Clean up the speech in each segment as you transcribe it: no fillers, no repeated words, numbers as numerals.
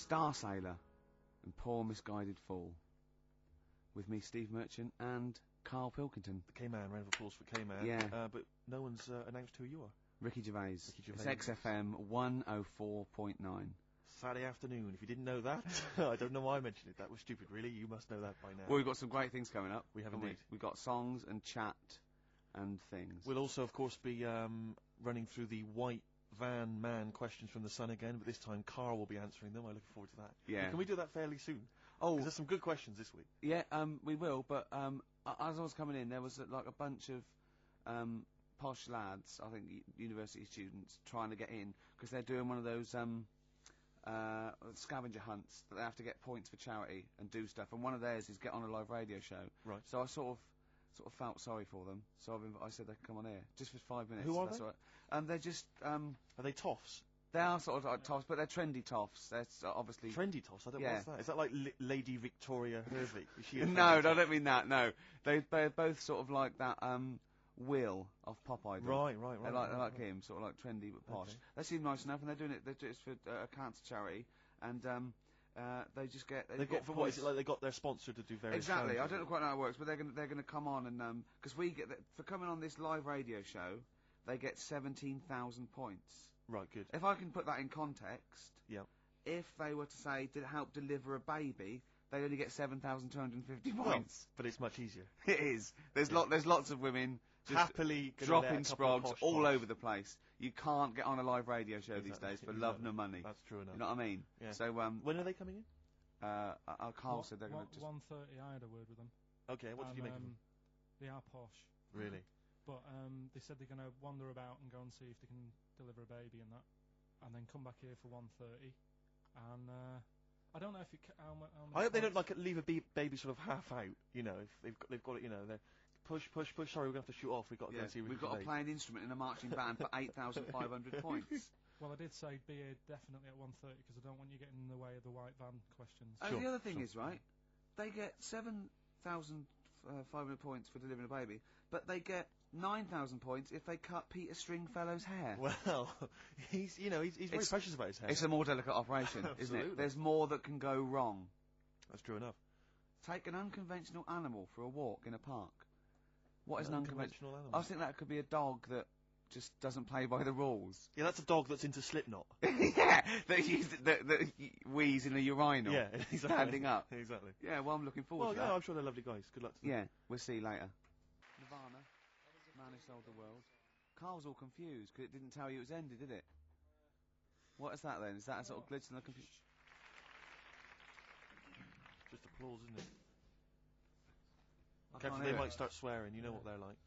Star Sailor and Poor Misguided Fool. With me, Steve Merchant, and Karl Pilkington. The K-Man, round of applause for K-Man. Yeah. But no one's announced who you are. Ricky Gervais. It's XFM 104.9. Saturday afternoon. If you didn't know that, I don't know why I mentioned it. That was stupid, really. You must know that by now. Well, we've got some great things coming up. We have indeed. We've got songs and chat and things. We'll also, of course, be running through the white van man questions from the Sun again, but this time Karl will be answering them. I'm looking forward to that. Yeah. Can we do that fairly soon? Oh, 'cause there's some good questions this week. Yeah, we will, but as I was coming in, there was like a bunch of posh lads, I think university students, trying to get in, because they're doing one of those scavenger hunts that they have to get points for charity and do stuff, and one of theirs is get on a live radio show. Right. So I sort of felt sorry for them, so I said they could come on here, just for 5 minutes. Who are that's they? All right. They're just... Are they toffs? They are sort of like toffs, but they're trendy toffs. They're obviously... Trendy toffs? I don't know Yeah. what's that. Is that like Lady Victoria Hervey? Is she a No, I don't mean that, no. They're both sort of like that, Will of Pop Idol. Right. They're like him, sort of like trendy but posh. Okay. They seem nice enough, and they're doing it for a cancer charity, and they just get... They've got, for what is it, like they got their sponsor to do various Exactly, challenges? I don't know quite know how it works, but they're gonna come on and, because we get, for coming on this live radio show, they get 17,000 points. Right, good. If I can put that in context, Yeah. if they were to say, did it help deliver a baby, they only get 7,250 points. But it's much easier. It is. There's lots of women just Happily gonna dropping let a couple of sprogs posh all toffs. over the place. You can't get on a live radio show these Exactly, days for love nor money. That's true enough. You know what I mean? Yeah. So When are they coming in? Karl said they're going to just... 1:30. I had a word with them. Okay, what did you make of them? They are posh. Really? But they said they're going to wander about and go and see if they can deliver a baby and that, and then come back here for 1:30. And I don't know if it how many I hope they don't points- like leave a baby sort of half out. You know, if they've got it. You know, they're push. Sorry, we're going to have to shoot off. We've got to go and see. We've got to play an instrument in a marching band for 8,500 points. Well, I did say be here definitely at 1:30 because I don't want you getting in the way of the white van questions. And Sure, the other thing sure. is, right, they get 7,500 points for delivering a baby, but they get 9,000 points if they cut Peter Stringfellow's hair. Well, he's very precious about his hair. It's a more delicate operation, isn't Absolutely. it? There's more that can go wrong. That's true enough. Take an unconventional animal for a walk in a park. What is an Unconventional unconventional animal? I think that could be a dog that just doesn't play by the rules. Yeah, that's a dog that's into Slipknot. Yeah, that wheeze in a urinal. Yeah, exactly. Standing up. Exactly. Yeah, well, I'm looking forward Well, to yeah, that. I'm sure they're lovely guys. Good luck to them. Yeah, we'll see later. Nirvana, Man Who Sold the World. Karl's all confused because it didn't tell you it was ended, did it? What is that then? Is that a sort of glitch in the computer? Just applause, isn't it? I Careful, can't they hear might it. start swearing. You know what they're like.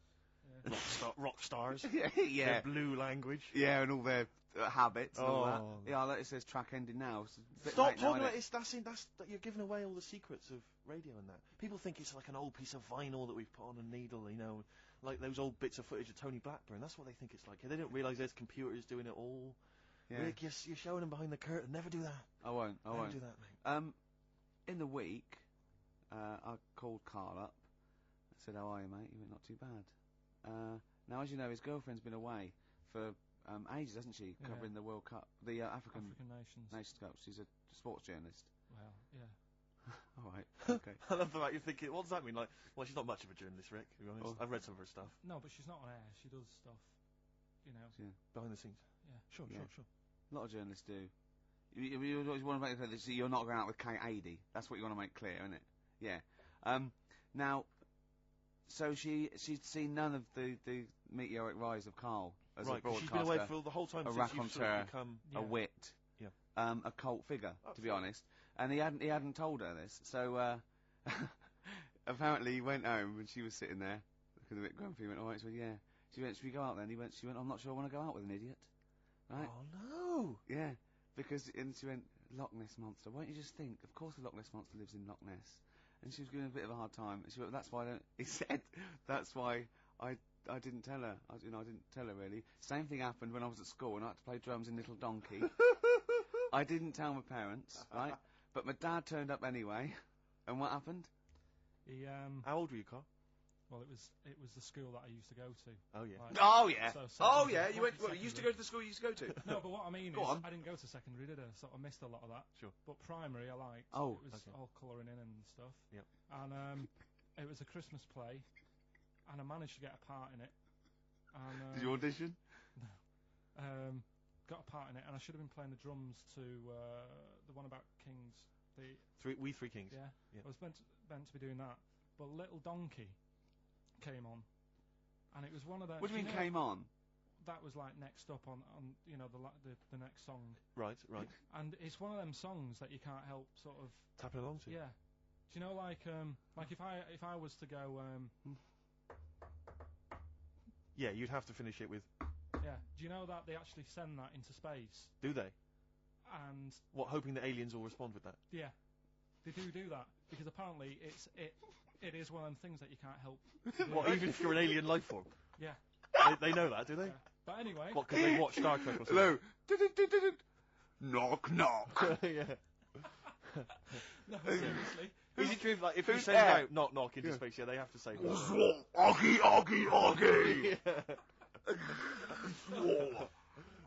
Yeah. Rock stars. Yeah, Their yeah. blue language. Yeah, and all their habits and all Oh. that. Yeah, like it says track ending now. It's a bit Stop late now, talking innit? about this. That you're giving away all the secrets of radio and that. People think it's like an old piece of vinyl that we've put on a needle, you know, like those old bits of footage of Tony Blackburn. That's what they think it's like. They don't realise there's computers doing it all. Yeah. Rick, you're showing them behind the curtain. Never do that. I won't. Never do that, mate. In the week, I called Karl up. I said, "How are you, mate?" He went, "Not too bad." Now, as you know, his girlfriend's been away for ages, hasn't she? Yeah. Covering the World Cup, the African nations. Nations Cup. She's a sports journalist. Well, yeah. All right. Okay. I love the fact you're thinking, what does that mean? Like, well, she's not much of a journalist, Rick, to be honest. Oh. I've read some of her stuff. No, but she's not on air. She does stuff, you know. Yeah. Behind the scenes. Yeah. Sure. A lot of journalists do. You always want to make clear that you're not going out with Kate Adie. That's what you want to make clear, isn't it? Yeah. Now, so she'd seen none of the meteoric rise of Karl as a Right, 'cause broadcaster. she's been away for the whole time a since you've sort raconteur, of become... a wit, Yeah. a cult figure, to be honest. And he hadn't told her this. So apparently he went home and she was sitting there, looking a bit grumpy. He went, "All right." She went, "Yeah." She went, "Should we go out then?" She went, "I'm not sure I want to go out with an idiot." Right? Oh, no! Yeah, and she went, "Loch Ness Monster. Why don't you just think? Of course the Loch Ness Monster lives in Loch Ness." And she was giving a bit of a hard time. And she went, "That's why he said, "That's why I didn't tell her. I didn't tell her really." Same thing happened when I was at school and I had to play drums in Little Donkey. I didn't tell my parents, right? But my dad turned up anyway. And what happened? He How old were you, Carl? Well, it was the school that I used to go to. Oh yeah. Like, Oh yeah. So Oh secondary- yeah. You went. Well, secondary. you used to go to the school you used to go to. No, but what I mean Go is, on. I didn't go to secondary, did I? So I missed a lot of that. Sure. But primary, I liked. Oh, It was okay. all colouring in and stuff. Yep. And it was a Christmas play, and I managed to get a part in it. And Did you audition? got a part in it, and I should have been playing the drums to the one about Kings. We Three Kings. Yeah. Yeah. I was meant to be doing that, but Little Donkey came on, and it was one of those. What do you mean came on? That was like next up on the next song. Right. And it's one of them songs that you can't help sort of Tapping along to. Yeah. Do you know like if I was to go Yeah, you'd have to finish it with. yeah. Do you know that they actually send that into space? Do they? And What, hoping that aliens will respond with that? yeah, they do that because apparently it is one of them things that you can't help. What, even if you're an alien life form? Yeah. They know that, do they? Yeah. But anyway. What, because they watch Star Trek or something? Hello. Knock knock. Yeah. No, seriously. Is it true, like, if you who's send there? out knock knock into space, yeah, they have to say that? Oggy, oggy, oggy. Yeah.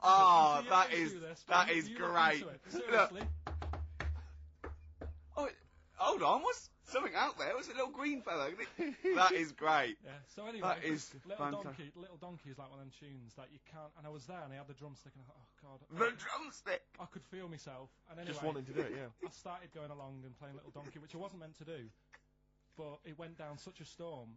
Ah, You that always is do this, that don't you? is You look great. into it. Look. Seriously. Oh, hold on. What's something out there? Was it a little green fella? That is great. Yeah. So anyway, That is Little fantastic. Donkey is like one of them tunes that you can't. And I was there, and I had the drumstick, and I thought, oh god, The drumstick. I could feel myself. And anyway, Just wanting to do it, yeah. I started going along and playing Little Donkey, which I wasn't meant to do, but it went down such a storm.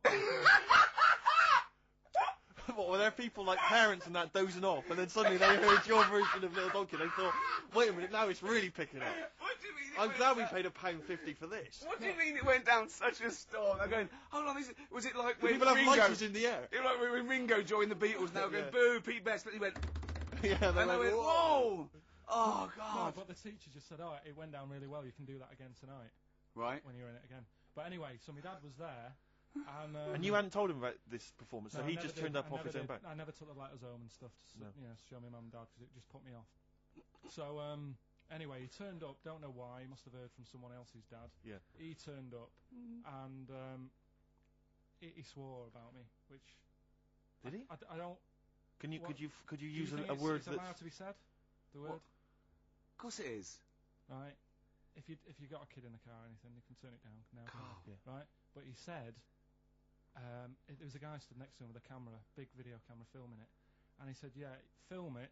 What, were there people like parents and that dozing off, and then suddenly they heard your version of Little Donkey, and they thought, wait a minute, now it's really picking up. What do you mean? it I'm went glad we down- paid £1.50 for this. What do you mean it went down such a storm? I'm going, hold on, was it like when People have Ringo... lighters in the air. It was like when Ringo joined the Beatles, now going, Yeah. boo, Pete Best, but he went, Yeah, they and I went, whoa! Oh, No, God. but the teacher just said, oh, it went down really well, you can do that again tonight, Right. when you're in it again. But anyway, so my dad was there, and... And you hadn't told him about this performance, so no, I he never just did. turned up I off never his own did. back. I never took the letters home and stuff to No. show my mum and dad, because it just put me off. So, anyway, he turned up, don't know why, he must have heard from someone else's dad. Yeah. He turned up, and he swore about me, which... Did he? I don't... Could you What- use do you a think word it's that's... allowed to be said? The word? What? Of course it is. Right. If you got a kid in the car or anything, you can turn it down now. Karl. Yeah. Right. But he said, there was a guy stood next to him with a camera, big video camera, filming it, and he said, yeah, film it,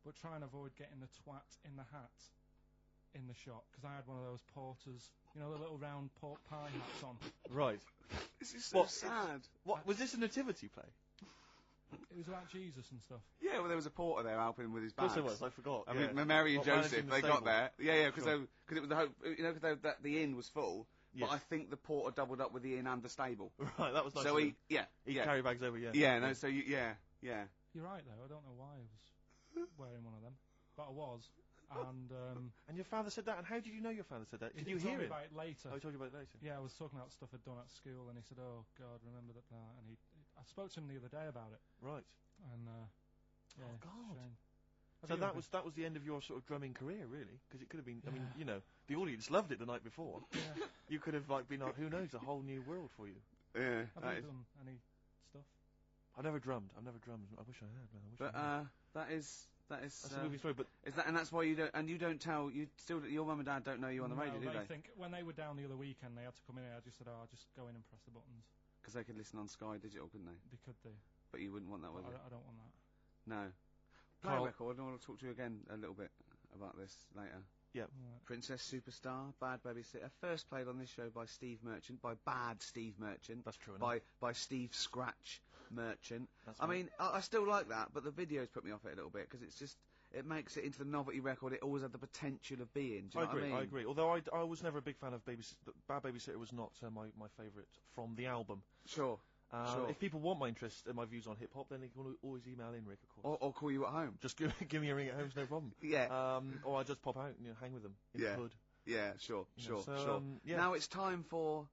but try and avoid getting the twat in the hat in the shot, because I had one of those porters, you know, the little round pork pie hats on. Right. This is so What? sad. What, was this a nativity play? It was about Jesus and stuff. Yeah, well, there was a porter there helping him with his Of course bags. there was, I forgot. I yeah. mean, Mary and Not managing Joseph, the they got stable. there. Yeah, because Sure. it was the hope, you know, because the inn was full. Yes. But I think the porter doubled up with the inn and the stable. Right, that was nice. So of he, him. yeah, He yeah, carry bags over, yeah. yeah. No, so you, yeah. You're right though. I don't know why I was wearing one of them, but I was. And And your father said that, and how did you know your father said that? Did he you told hear me it? about it later? Oh, he told you about it later. Yeah, I was talking about stuff I'd done at school, and he said, "Oh God, remember that?" And I spoke to him the other day about it, Right. and yeah, Oh, God. shame. Have So you that ever was the end of your sort of drumming career, really? Because it could have been. I mean, you know, the audience loved it the night before. been- Yeah. You could have like been, who knows, a whole new world for you. Yeah, Have that you is. done any stuff? I've never drummed. I wish I had, man. I wish But I had. that is That's a movie story, but is that, and that's why you don't, and you don't tell, you still, your mum and dad don't know you on the radio, do they they? think when they were down the other weekend, they had to come in here. I just said, "Oh, I'll just go in and press the buttons." Because they could listen on Sky Digital, couldn't they? They could do. But you wouldn't want that, would you? I don't want that. No. Play Karl- a record. I want to talk to you again a little bit about this later. Right. Princess Superstar, Bad Babysitter. First played on this show by Steve Merchant, by Bad Steve Merchant, that's true. enough. by Steve Scratch Merchant. That's I right. mean, I still like that, but the videos put me off it a little bit because it's just, it makes it into the novelty record it always had the potential of being. Do you know what I mean? I agree. Although I was never a big fan of Bad Babysitter was not my favourite from the album. Sure. Sure. If people want my interest and my views on hip hop, then they can always email in, Rick, of course. Or call you at home. Just give me a ring at home, it's no problem. Yeah. Or I just pop out and hang with them in Yeah. the hood. Yeah, sure, You sure, know, so, sure. yeah. Now it's time for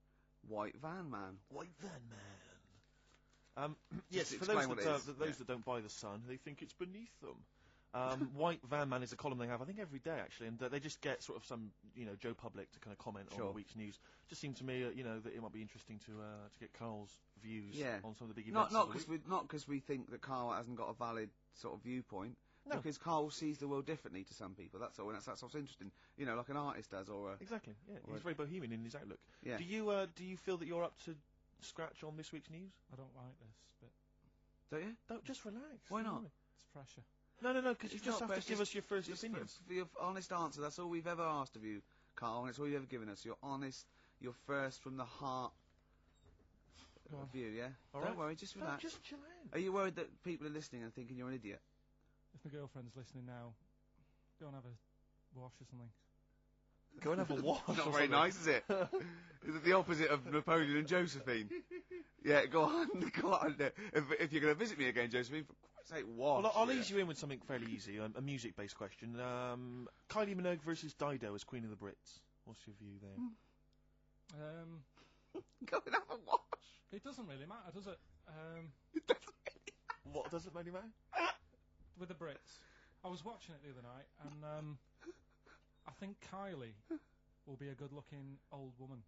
White Van Man. White Van Man. Yes, Just for those explain what it is. that don't buy the Sun, they think it's beneath them. White Van Man is a column they have, I think, every day, actually, and they just get sort of some, Joe Public to kind of comment on the week's news. Just seemed to me, that it might be interesting to get Karl's views on some of the big events. Not because we think that Karl hasn't got a valid sort of viewpoint. No. Because Karl sees the world differently to some people. That's all, and that's what's interesting. Like an artist does, or exactly. Yeah, he's very bohemian in his outlook. Yeah. Do you feel that you're up to scratch on this week's news? I don't like this bit. Don't you? Don't just relax. Why not? It's pressure. No, because you just have to give us your first opinions. For your honest answer, that's all we've ever asked of you, Karl, and it's all you've ever given us. Your honest, your first from the heart view, yeah? All Don't right. worry, just relax. Just chill out. Are you worried that people are listening and thinking you're an idiot? If my girlfriend's listening now, go and have a wash or something. Go and have a wash. Not very nice, is it? Is it the opposite of Napoleon and Josephine? Yeah, go on. If you're going to visit me again, Josephine, for Christ's sake, wash. Well, I'll ease you in with something fairly easy, a music-based question. Kylie Minogue versus Dido as Queen of the Brits. What's your view there? Go and have a wash. It doesn't really matter, does it? What doesn't really matter? With the Brits. I was watching it the other night, and I think Kylie will be a good-looking old woman.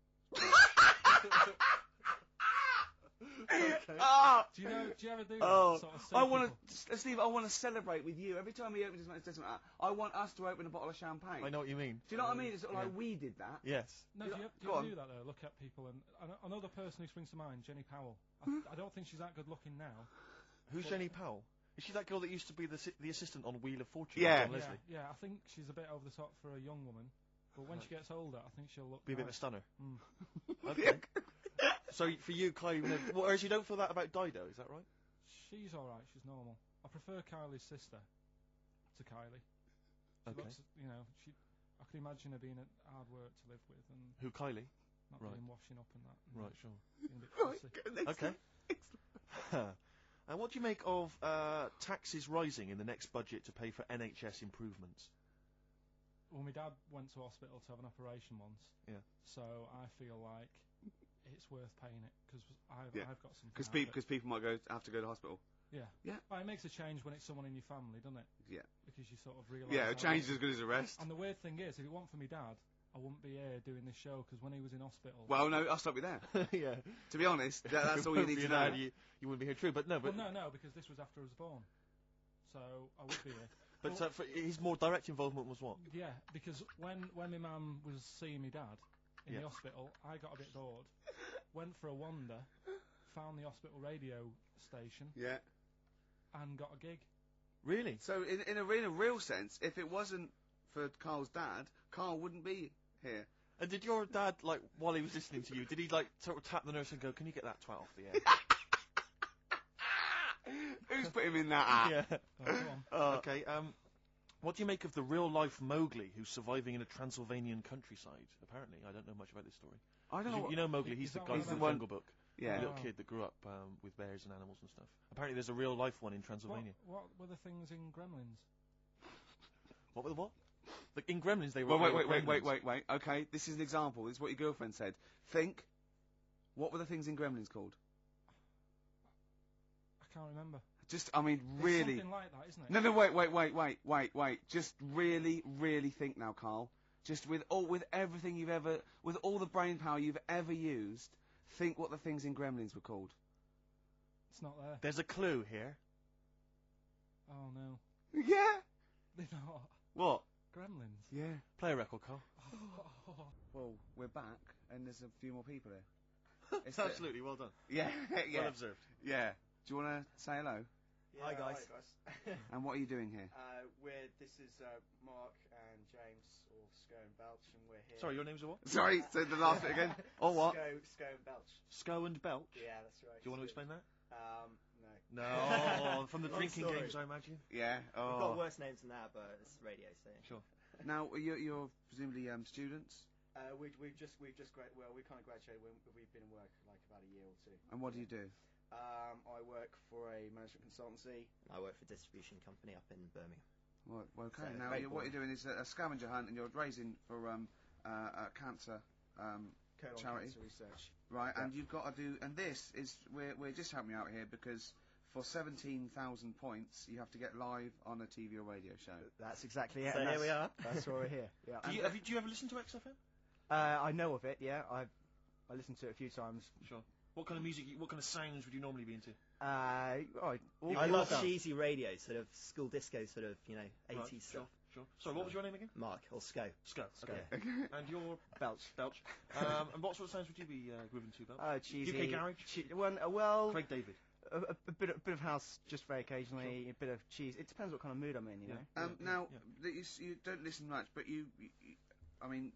Okay. Do you ever do that sort of Steve, I want to celebrate with you. Every time he opens his mouth and says something like that, I want us to open a bottle of champagne. I know what you mean. Do you know what I mean? It's sort of like we did that. Yes. No, do you ever do that, though? Look at people, and another person who springs to mind, Jenny Powell. I don't think she's that good-looking now. Who's Jenny Powell? Is she that girl that used to be the assistant on Wheel of Fortune? Yeah. John Leslie? Yeah, I think she's a bit over the top for a young woman. But when she gets older, I think she'll look be a bit of a stunner. Okay. So for you, Kylie, whereas you don't feel that about Dido, is that right? She's alright, she's normal. I prefer Kylie's sister to Kylie. She looks, I could imagine her being hard work to live with, and who, Kylie? Not being washing up and that. Right, sure. Being a bit fussy. Okay. And what do you make of taxes rising in the next budget to pay for NHS improvements? Well, my dad went to hospital to have an operation once. Yeah. So I feel like it's worth paying it because I've got some. Because people might have to go to hospital. Yeah. Yeah. Well, it makes a change when it's someone in your family, doesn't it? Yeah. Because you sort of realise. Yeah, a change is as good as a rest. And the weird thing is, if it weren't for my dad, I wouldn't be here doing this show because when he was in hospital. Well, no, I'll stop you there. Yeah. To be honest, that's all you need to know. You wouldn't be here, true, but no. Well, no, because this was after I was born, so I would be here. But his more direct involvement was what? Yeah, because when my mum was seeing my dad in the hospital, I got a bit bored, went for a wander, found the hospital radio station, and got a gig. Really? So in a real sense, if it wasn't for Karl's dad, Karl wouldn't be here. And did your dad, while he was listening to you, did he sort of tap the nurse and go, "Can you get that twat off the air?" Who's put him in that app? Yeah. Okay. What do you make of the real-life Mowgli who's surviving in a Transylvanian countryside? Apparently, I don't know much about this story. I don't know. You know Mowgli? He's the guy from the Jungle Book. Yeah. The little kid that grew up with bears and animals and stuff. Apparently, there's a real-life one in Transylvania. What were the things in Gremlins? What were the what? In Gremlins, they were. Wait. Okay, this is an example. This is what your girlfriend said. Think. What were the things in Gremlins called? I can't remember. Really. Something like that, isn't it? No, wait. Just really, really think now, Karl. Just with everything with all the brain power you've ever used, think what the things in Gremlins were called. It's not there. There's a clue here. Oh no. Yeah. They're not. What? Gremlins. Yeah. Play a record, Karl. Well, we're back, and there's a few more people here. It's absolutely well done. Yeah. Well observed. Yeah. Do you want to say hello? Yeah, hi guys. And what are you doing here? This is Mark and James, or Sko and Belch, and we're here. Sorry, your names are what? Sorry, say the last bit again. Or what? Sko and Belch. Sko and Belch? Yeah, that's right. Do you want to explain that? No. No, from the drinking games, I imagine. Yeah. Oh. We've got worse names than that, but it's radio, so. Sure. Now, you're presumably students? We've just we kind of graduated. We've been in work like about a year or two. And what do you do? I work for a management consultancy. I work for a distribution company up in Birmingham. Well, okay. So Now, what you're doing is a scavenger hunt, and you're raising for a cancer charity. Cancer research. Right, Yeah. and you've got to do, and this is we're just helping you out here because for 17,000 points, you have to get live on a TV or radio show. That's exactly it. So and here we are. That's why we're here. Yeah. Do you ever listen to XFM? I know of it. Yeah. I listened to it a few times. Sure. What kind of music, what kind of sounds would you normally be into? I all love stuff. cheesy radio, sort of school disco, sort of 80s Right, stuff. Sure. Sorry, what was your name again? Mark or Sco. Sco. Sco. Okay. And you're Belch. Belch. And what sort of sounds would you be grooving to, Belch? Cheesy. UK garage. Well, Craig David. a bit of house, just very occasionally. Sure. A bit of cheese. It depends what kind of mood I'm in, you know. Now, you don't listen much, but you I mean,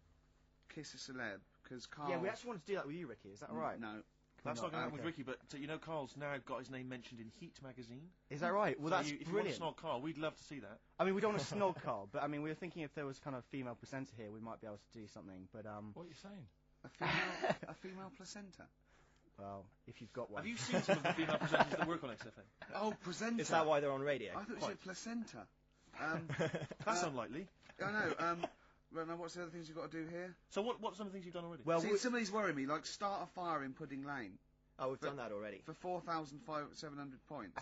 kiss a celeb because Karl. Yeah, we actually wanted to do that with you, Ricky. Is that all right? No. That's not going to happen with Ricky, but you know Karl's now got his name mentioned in Heat magazine. Is that right? Well, so that's if brilliant. If you want to snog Karl, we'd love to see that. I mean, we don't want to snog Karl, but I mean, we were thinking if there was kind of female presenter here, we might be able to do something. But What are you saying? A female placenta. Well, if you've got one. Have you seen some of the female presenters that work on XFM? Oh, presenter. Is that why they're on radio? I thought you said placenta. That's unlikely. I know. Well, now what's the other things you've got to do here? So what are some of the things you've done already? Well, See, some of these worry me, like start a fire in Pudding Lane. Oh, we've done that already. For 4,700 points.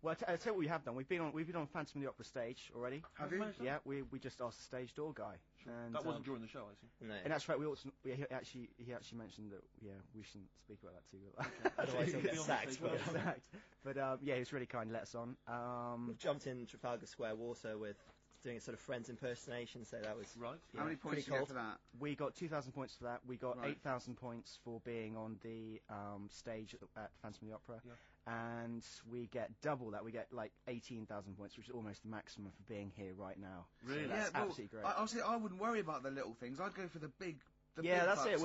Well, I'll tell you what we have done. We've been on Phantom of the Opera stage already. Have you? Yeah, we just asked the stage door guy. And, that wasn't during the show, I see. No. And that's right. He actually mentioned that. Yeah, we shouldn't speak about that too. Otherwise he'll get sacked. But yeah, he was really kind. Let us on. We've jumped in Trafalgar Square Water with doing a sort of Friends impersonation, so that was right. How many points did you get for that? We got 2,000 points for that. We got Right. 8,000 points for being on the stage at Phantom of the Opera. Yeah. And we get double that. We get like 18,000 points, which is almost the maximum for being here right now. Really? So that's Yeah, well, absolutely great. Honestly, I wouldn't worry about the little things. I'd go for the big. Yeah, that's it. bucks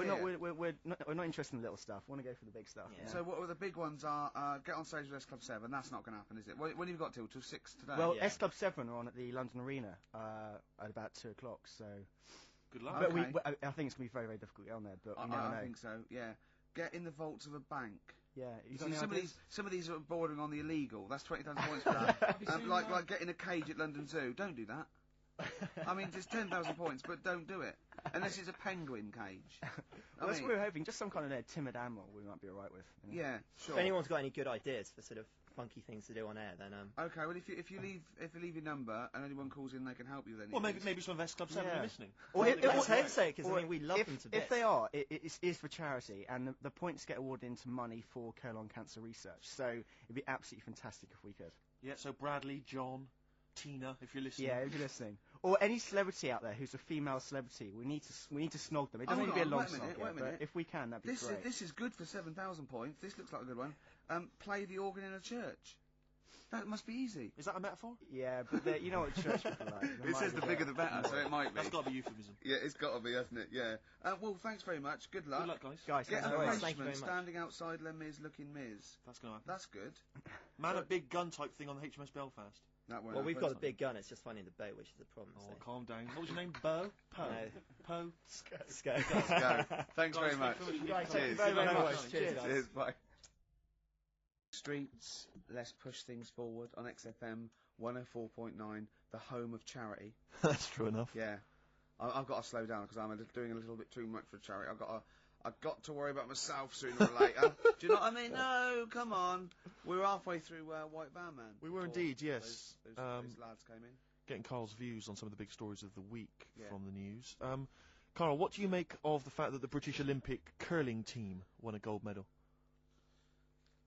We're not interested in the little stuff. We want to go for the big stuff. Yeah. So what were the big ones are get on stage with S Club 7. That's not going to happen, is it? When have you got till 6 today? Well, Yeah. S Club 7 are on at the London Arena at about 2 o'clock. So, Good luck. but Okay. I think it's going to be very, very difficult to get on there. But we I never know. think so. Yeah. Get in the vaults of a bank. Yeah, you got See, any some of ideas? these are bordering on the illegal. That's 20,000 points for that. Have you seen that? Like getting a cage at London Zoo. Don't do that. I mean, just 10,000 points, but don't do it unless it's a penguin cage. Well, that's what we were hoping. Just some kind of timid animal we might be alright with. You know? Yeah, sure. If anyone's got any good ideas for sort of funky things to do on air, then Okay, well if you leave your number and anyone calls in, they can help you with Well, anything. maybe some of S Club 7 Yeah. are listening. Or let's hope so, because I or mean we love them to bits. If they are, it is for charity, and the points get awarded into money for colon cancer research. So it'd be absolutely fantastic if we could. Yeah, so Bradley, John, Tina, if you're listening. Yeah, if you're listening, or any celebrity out there who's a female celebrity, we need to snog them. It doesn't Hold need to be a on, long wait a minute, snog, wait a but minute. if we can, that'd be great. This is good for 7,000 points. This looks like a good one. Play the organ in a church. That must be easy. Is that a metaphor? Yeah, but you know what church people are like. They It might says be the bigger the better, so it might be. That's got to be euphemism. Yeah, it's got to be, hasn't it? Yeah. Well, thanks very much. Good luck. Good luck, guys. Guys, Get thanks an very much. Thank you arrangement very much. standing outside Les Mis looking Miz. That's going to happen. That's good. Man a big gun type thing on the HMS Belfast. That won't well, we've happen. got a big gun. It's just finding the boat, which is the problem. Oh, So. calm down. What was your name? Bo? Poe? No. Poe? Sco. Go. Thanks very much. Guys, thank you Cheers. very, very Good luck, much. guys. Cheers. Cheers, bye. Streets, let's push things forward on XFM 104.9, the home of charity. That's true enough. Yeah, I've got to slow down because I'm doing a little bit too much for charity. I've got to worry about myself sooner or later. Do you know what I mean? No, come on. We were halfway through White Van Man. We were before indeed, yes. Those lads came in. Getting Karl's views on some of the big stories of the week Yeah. from the news. Karl, what do you make of the fact that the British Olympic curling team won a gold medal?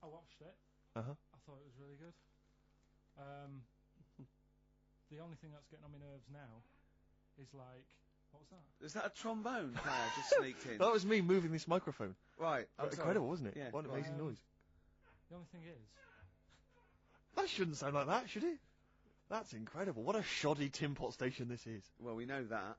I watched it. Uh-huh. I thought it was really good. The only thing that's getting on my nerves now is like, what was that? Is that a trombone player just sneaked in? That was me moving this microphone. Right. I'm sorry. Incredible, wasn't it? Yeah, What an right. amazing noise. The only thing is, That shouldn't sound like that, should it? That's incredible. What a shoddy tin pot station this is. Well, we know that.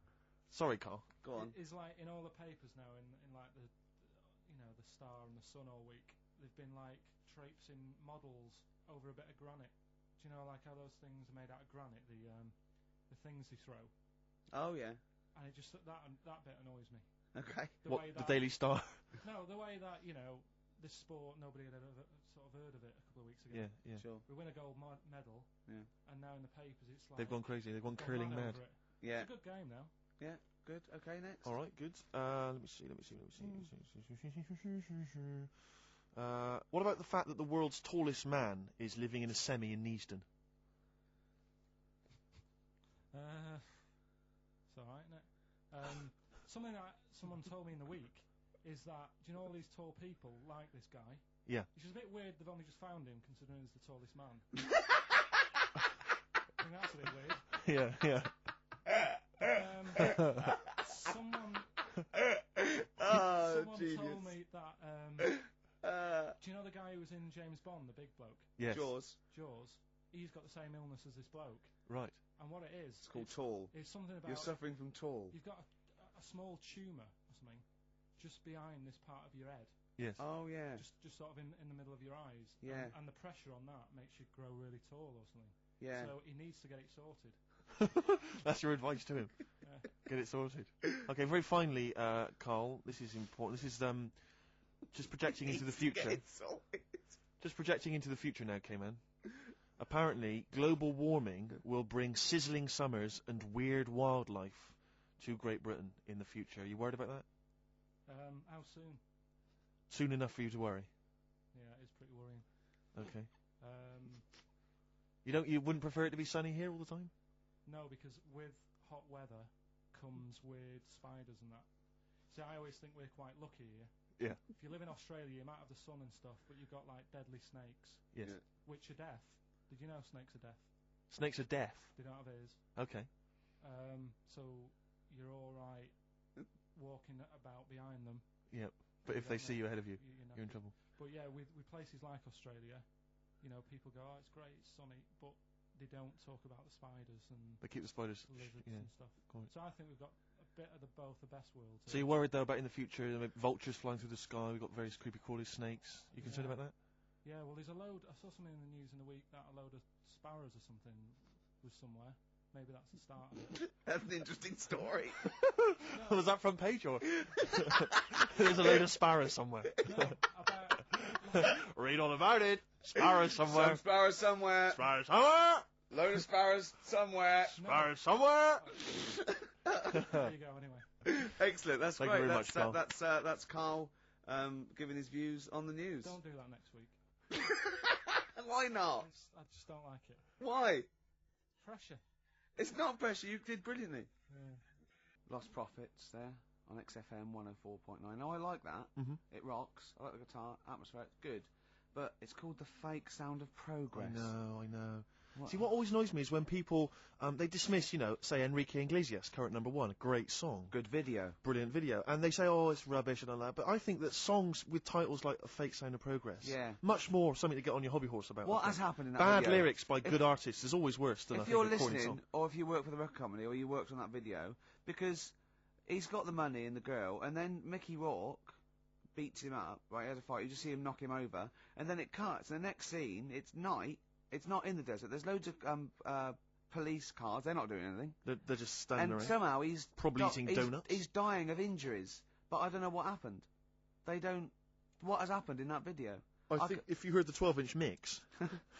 Sorry, Karl. Go on. is like in all the papers now, in like the Star and the Sun all week, they've been like traipsing models over a bit of granite. Do you know like how those things are made out of granite? The things they throw, Oh yeah. and it just that bit annoys me. Okay. The way The that, Daily Star? No, the way that this sport, nobody had ever sort of heard of it a couple of weeks ago. Yeah. Sure. We win a gold medal, Yeah. and now in the papers it's like They've gone crazy. They've gone gone curling mad mad. over it. Yeah. It's a good game now. Yeah. Good. Okay. Next. All right, good. Let me see. What about the fact that the world's tallest man is living in a semi in Neasden? It's alright, isn't it? Something that someone told me in the week is that, do you know all these tall people like this guy? Yeah. Which is a bit weird, they've only just found him, considering he's the tallest man. I think that's a bit weird. Yeah. Someone genius. told me that, do you know the guy who was in James Bond, the big bloke? Yes. Jaws. He's got the same illness as this bloke. Right. And what it is... It's called tall. It's something about... You're suffering from tall. You've got a small tumour or something just behind this part of your head. Yes. Oh, yeah. Just sort of in the middle of your eyes. Yeah. And the pressure on that makes you grow really tall or something. Yeah. So he needs to get it sorted. That's your advice to him. Yeah. Get it sorted. Okay, very finally, Karl, this is important. This is just projecting into the future. Just projecting into the future now, K-Man. Apparently, global warming will bring sizzling summers and weird wildlife to Great Britain in the future. Are you worried about that? How soon? Soon enough for you to worry. Yeah, it's pretty worrying. Okay. Um, You wouldn't prefer it to be sunny here all the time? No, because with hot weather comes weird spiders and that. See, I always think we're quite lucky here. Yeah. If you live in Australia, you might have the sun and stuff, but you've got like deadly snakes, Yes. Yeah. which are deaf. Did you know snakes are deaf? Snakes are deaf. They don't have ears. Okay. So you're all right walking about behind them. Yep. But if they see you ahead of you, know. you're in trouble. But yeah, with places like Australia, people go, oh, it's great, it's sunny, but they don't talk about the spiders and They keep the spiders. lizards Yeah. and stuff. Quite. So I think we've got a bit of both the best worlds. So you're worried though about in the future, vultures flying through the sky? We've got various creepy crawly snakes. You concerned about that? Yeah, well, there's a load. I saw something in the news in the week that a load of sparrows or something was somewhere. Maybe that's the start of it. That's an interesting story. No, Was that front page or? There's a load of sparrows somewhere. no, about Read all about it. Sparrows somewhere. Some sparrows somewhere. Sparrows somewhere. Load of sparrows somewhere. Sparrows somewhere. there you go. Anyway, Excellent. That's Thank you great. very much, Karl. That's Karl giving his views on the news. don't do that next week. Why not? I just don't like it. Why? Pressure. It's not pressure. You did brilliantly. Yeah. Lost Profits there on XFM 104.9. No, I like that. Mhm. It rocks. I like the guitar. Atmosphere. It's good. But it's called the fake sound of progress. I know. What? See, what always annoys me is when people, they dismiss, say, Enrique Iglesias, current #1, great song, Good video. brilliant video, and they say, oh, it's rubbish and all that, but I think that songs with titles like A Fake Sound of Progress, Yeah. much more something to get on your hobby horse about. What I has think. happened in that Bad video? lyrics by good artists is always worse than I If think you're a recording listening, song. or if you work for the record company, or you worked on that video, because he's got the money and the girl, and then Mickey Rourke beats him up, right, he has a fight, you just see him knock him over, and then it cuts, and the next scene, it's night, it's not in the desert, there's loads of police cars, they're not doing anything, They're just standing and around. somehow he's Probably eating donuts. He's dying of injuries, but I don't know what happened. What has happened in that video? I think if you heard the 12-inch mix,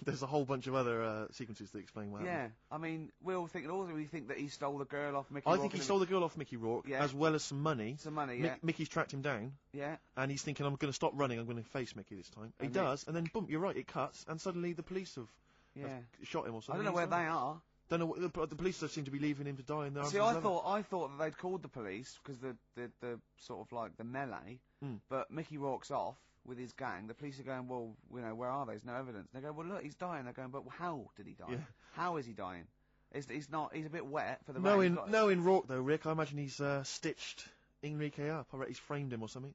there's a whole bunch of other sequences that explain what happened. Yeah, I mean, we think that he stole the girl off Mickey I Rourke. think he stole the girl off Mickey Rourke, Yeah. as well as some money. some money, yeah. Mickey's tracked him down, Yeah, and he's thinking, I'm going to stop running, I'm going to face Mickey this time. He And does, and then boom, you're right, it cuts, and suddenly the police have yeah. shot him or I something. don't know where He's they dying. are. Don't know. The police just seem to be leaving him to die in the arms See, of his I lover. thought that they'd called the police because the sort of like the melee, Hmm. but Mickey Rourke's off with his gang. The police are going, well, where are they? There's no evidence. They go, well, look, he's dying. They're going, but how did he die? Yeah. How is he dying? He's a bit wet for the rain. In Rourke though, Rick, I imagine he's stitched Enrique up. I reckon he's framed him or something.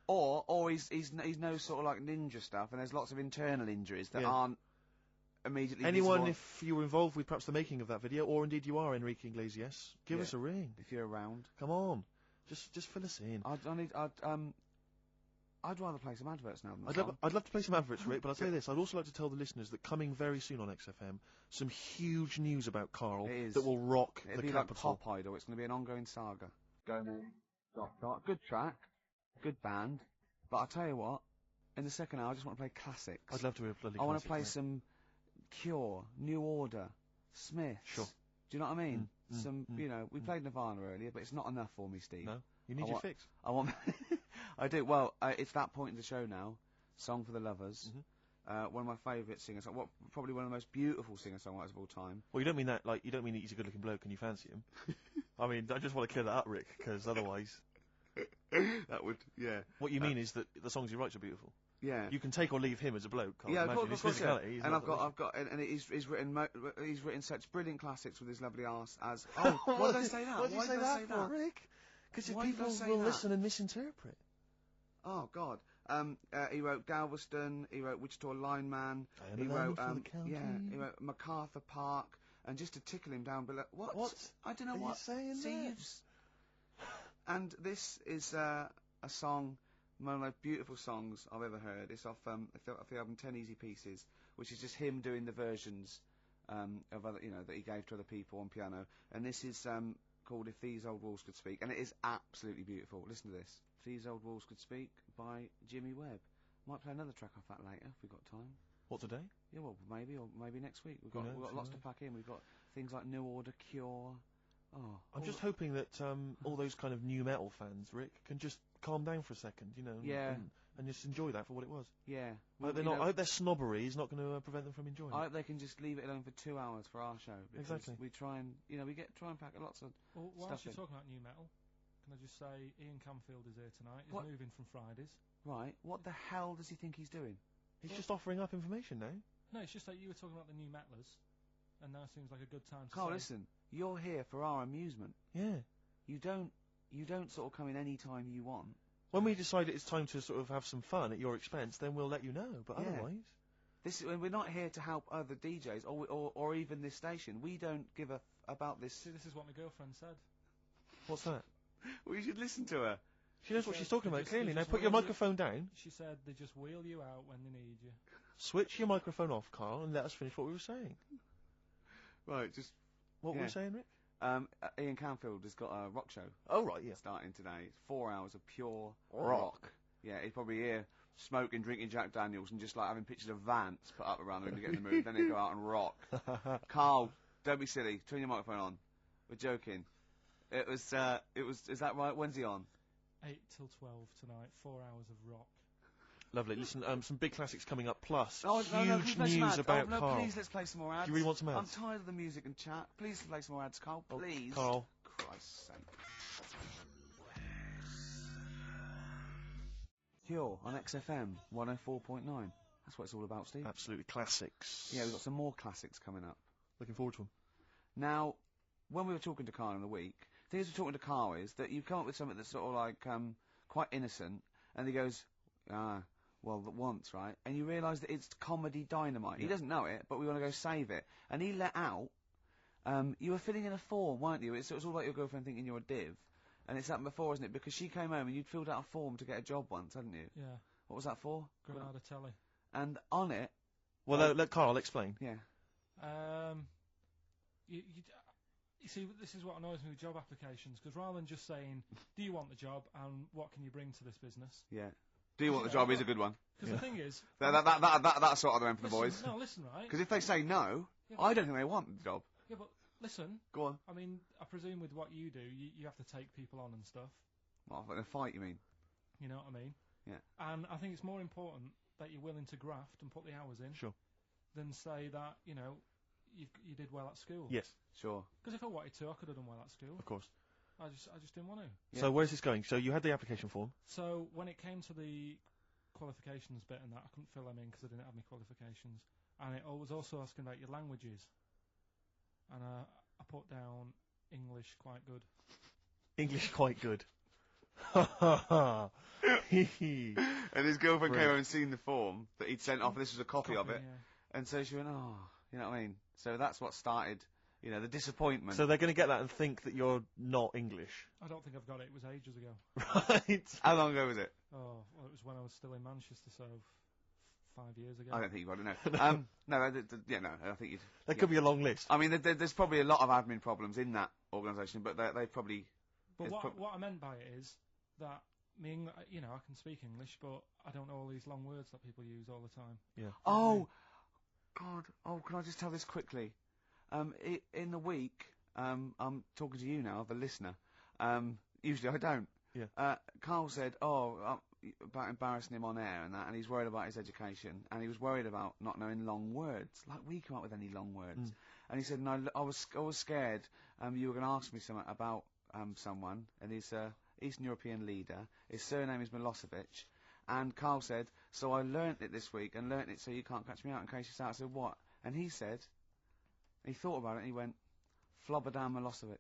Or he's no sort of like ninja stuff, and there's lots of internal injuries that Yeah. aren't immediately Anyone, visible if you were involved with perhaps the making of that video, or indeed you are Enrique Iglesias, give Yeah. us a ring. if you're around. Come on, just fill us in. I'd rather play some adverts now than the I'd song. love to play some adverts, Rick, but I'll tell you this, I'd also like to tell the listeners that coming very soon on XFM, some huge news about Karl It is. that will rock It'd the be like capital. Pop Idol. It's going to be an ongoing saga. Good track, good band. But I'll tell you what, in the second hour, I just want to play classics. I'd love to hear bloody I want to classics, play mate. some Cure, New Order, Smiths. Sure. Do you know what I mean? Mm, We played Nirvana earlier, but it's not enough for me, Steve. No, you need I your want- fix. I want. I do. Well, it's that point in the show now, Song for the Lovers. Mhm. One of my favourite singers, probably one of the most beautiful singer-songwriters of all time. Well, you don't mean that, like, you don't mean that he's a good-looking bloke and you fancy him. I mean, I just want to clear that up, Rick, because otherwise... That would, yeah. What you mean is that the songs he writes are beautiful. Yeah. You can take or leave him as a bloke, can't Yeah, you? Imagine his of course, yeah. physicality. He's And not I've got, and he's written such brilliant classics with his lovely arse as. Oh, why did I say that? Why did you say that for, Rick? Because people will listen and misinterpret. Oh God. He wrote Galveston. He wrote Wichita Lineman. He wrote he wrote MacArthur Park. And just to tickle him down below, what? I don't know what. Are you saying that? And this is a song, one of the most beautiful songs I've ever heard. It's off the album 10 Easy Pieces, which is just him doing the versions of other, that he gave to other people on piano. And this is called If These Old Walls Could Speak, and it is absolutely beautiful. Listen to this. If These Old Walls Could Speak by Jimmy Webb. Might play another track off that later if we've got time. What, today? Yeah, well, maybe next week. We've got lots to pack in. We've got things like New Order, Cure. Oh, I'm just hoping that all those kind of new metal fans, Rick, can just calm down for a second, and just enjoy that for what it was. Yeah. I hope their snobbery is not going to prevent them from enjoying I it. hope they can just leave it alone for 2 hours for our show. Exactly. We try and, try and pack lots of Well, stuff whilst you're in. talking about new metal, can I just say Ian Camfield is here tonight. He's What? moving from Fridays. Right. What the hell does he think he's doing? He's just offering up information now. No, it's just that you were talking about the new metalers, and now seems like a good time to Karl, say. listen. You're here for our amusement. Yeah. You don't sort of come in any time you want. When we decide it's time to sort of have some fun at your expense, then we'll let you know. But Yeah. otherwise, We're not here to help other DJs or even this station. We don't give a about this. See, this is what my girlfriend said. what's that? Well, you should listen to her. She knows what she's talking about They clearly. Now just put your wheel you- microphone down. She said they just wheel you out when they need you. Switch your microphone off, Karl, and let us finish what we were saying. Right, just What were Yeah. we saying, Rick? Ian Camfield has got a rock show Oh, right, yeah. starting today. It's 4 hours of pure Rock. Yeah, he's probably here smoking, drinking Jack Daniels, and just like having pictures of Vance put up around him to get in the mood. Then he'll go out and rock. Karl, don't be silly. Turn your microphone on. We're joking. It was. Is that right? When's he on? 8 till 12 tonight, 4 hours of rock. Lovely. Listen, some big classics coming up, plus No, huge play some news ads. about no, Karl. please, let's play some more ads. Do you really want some I'm ads? tired of the music and chat. Please play some more ads, Karl. Oh, Please. Karl. Christ's sake. Pure on XFM 104.9. That's what it's all about, Steve. Absolutely classics. Yeah, we've got some more classics coming up. Looking forward to them. Now, when we were talking to Karl in the week, the thing we're talking to Karl is that you've come up with something that's sort of like quite innocent, and he goes, well, once, right? And you realise that it's comedy dynamite. Yeah. He doesn't know it, but we want to go save it. And he let out, you were filling in a form, weren't you? It was all like your girlfriend thinking you're a div. And it's happened before, isn't it? Because she came home and you'd filled out a form to get a job once, hadn't you? Yeah, What was that for? Granada Telly. And on it, Well, let Karl explain. yeah. You see, this is what annoys me with job applications, because rather than just saying, do you want the job and what can you bring to this business? Yeah. Do you want the job is a good one. Because the thing is... That's sort of the end for the boys. No, listen, right? Because if they say no, Yeah, I don't think they want the job. Yeah, but listen, Go on. I mean, I presume with what you do, you have to take people on and stuff. Well, in a fight, you mean? You know what I mean? Yeah. And I think it's more important that you're willing to graft and put the hours in Sure. than say that, you did well at school. Yes, Sure. Because if I wanted to, I could have done well at school. of course. I just didn't want to. Yeah. So where's this going? So you had the application form. So when it came to the qualifications bit and that, I couldn't fill them in because I didn't have any qualifications. And it was also asking about your languages. And I put down English quite good. English quite good. And his girlfriend came Brilliant. over and seen the form that he'd sent off. This was a copy of it. Yeah. And so she went, oh, you know what I mean? So that's what started, the disappointment. So they're going to get that and think that you're not English. I don't think I've got it. It was ages ago. Right. How long ago was it? Oh, well, it was when I was still in Manchester, so 5 years ago. I don't think you've got it, no. No, I think you'd... There could be a long list. I mean, there's probably a lot of admin problems in that organisation, but they probably... But it's what I meant by it is that I can speak English, but I don't know all these long words that people use all the time. Yeah. Oh, God. Oh, can I just tell this quickly? In the week, I'm talking to you now, the listener. Usually I don't. Yeah. Karl said, about embarrassing him on air and that, and he's worried about his education, and he was worried about not knowing long words, like we come up with any long words. And he said, "No, I was scared you were going to ask me something about someone, and he's Eastern European leader. His surname is Milosevic." And Karl said, "So I learnt it this week, and learnt it so you can't catch me out in case you say." I said, "What?" And he said, he thought about it, and he went, "Flobodan Milosevic."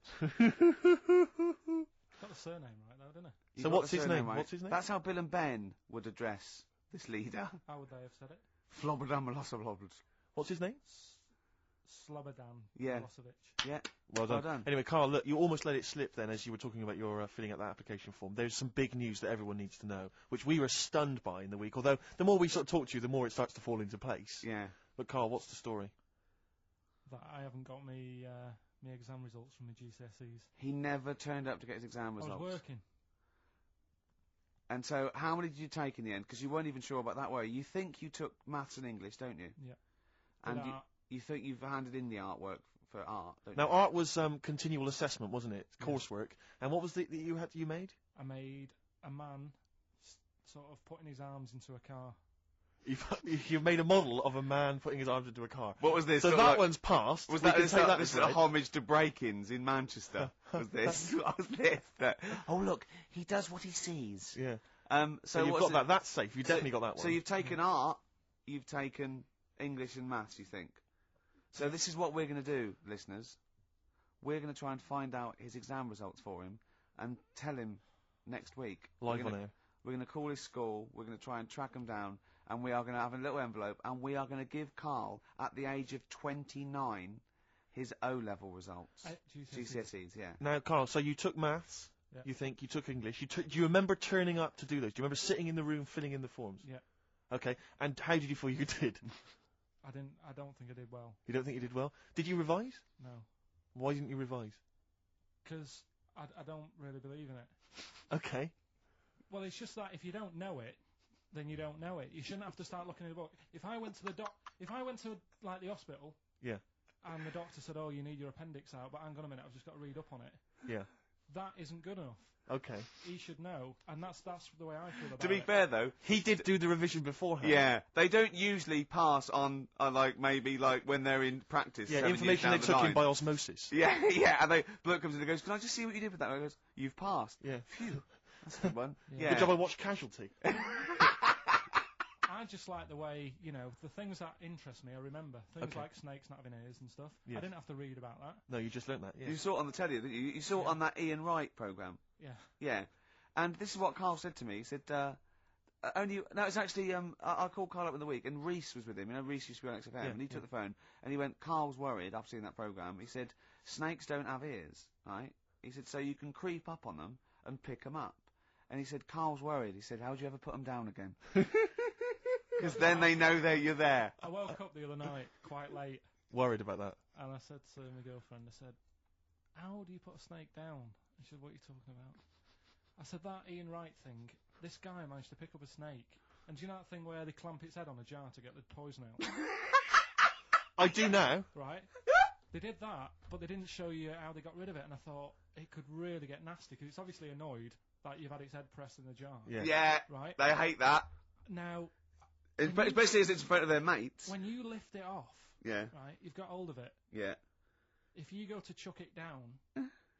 Got the surname right though, didn't he? So what's his name? Right? What's his name? That's how Bill and Ben would address this leader. How would they have said it? Flobodan Milosevic. What's his name? Slobodan Yeah. Milosevic. Yeah. Well done. Well done. Anyway, Karl, look, you almost let it slip then as you were talking about your filling out that application form. There's some big news that everyone needs to know, which we were stunned by in the week, although the more we sort of talk to you, the more it starts to fall into place. Yeah. But Karl, what's the story? That I haven't got me exam results from my GCSEs. He never turned up to get his exam results. I was working. And so, how many did you take in the end? Because you weren't even sure about that, were you? You think you took maths and English, don't you? Yeah. And Did you think you've handed in the artwork for art, don't Now, you? art was continual assessment, wasn't it? Coursework. And what was it that you made? I made a man sort of putting his arms into a car. You've made a model of a man putting his arms into a car. What was this? So Sort that of like, one's passed. was We that can this, take that this as read. homage to break-ins in Manchester? Was this? What was this? Oh, look, he does what he sees. Yeah. So you've what's got it- that. That's safe. You definitely got that one. So you've taken art, you've taken English and maths, you think? So this is what we're going to do, listeners. We're going to try and find out his exam results for him and tell him next week. Live on air. We're going to call his school, we're going to try and track him down, and we are going to have a little envelope, and we are going to give Karl, at the age of 29, his O-level results. GCSEs, yeah. Now, Karl, so you took maths. Yeah. You think you took English. Do you remember turning up to do those? Do you remember sitting in the room filling in the forms? Yeah. Okay. And how did you feel you did? I don't think I did well. You don't think you did well? Did you revise? No. Why didn't you revise? Because I don't really believe in it. Okay. Well, it's just that if you don't know it, then you don't know it. You shouldn't have to start looking in the book. If I went to like the hospital, Yeah. and the doctor said, "Oh, you need your appendix out," but hang on a minute, I've just got to read up on it. Yeah. That isn't good enough. Okay. He should know, and that's the way I feel about it. To be fair, though, He did do the revision beforehand. yeah, they don't usually pass on, like, maybe, like, when they're in practice. Yeah, 7 years information they down the took in line. by osmosis. Yeah, yeah, and the bloke comes in and goes, "Can I just see what you did with that?" And I goes, "You've passed." Yeah. Phew, that's a good one. Yeah. Yeah. Good job I watched Casualty. I just like the way, the things that interest me, I remember. Things Okay. like snakes not having ears and stuff. Yes. I didn't have to read about that. No, you just learnt that, yeah. You saw it on the telly, didn't you? You saw it on that Ian Wright programme. Yeah. Yeah. And this is what Karl said to me. He said, it's actually, I called Karl up in the week, and Reese was with him. You know, Reese used to be on XFM, Yeah, and he took the phone, and he went, "Karl's worried after seeing that programme." He said, "Snakes don't have ears, right?" He said, "So you can creep up on them and pick them up." And he said, "Karl's worried." He said, "How do you ever put them down again?" Because then they know that you're there. I woke up the other night quite late, Worried about that. and I said to my girlfriend, I said, "How do you put a snake down?" And she said, "What are you talking about?" I said, "That Ian Wright thing, this guy managed to pick up a snake. And do you know that thing where they clamp its head on a jar to get the poison out?" I do now. Right? They did that, but they didn't show you how they got rid of it, and I thought it could really get nasty, because it's obviously annoyed that you've had its head pressed in the jar. Yeah. Yeah, Right? they hate that. Now, Especially as it's in front of their mates. when you lift it off, Yeah, right, you've got hold of it. yeah. If you go to chuck it down,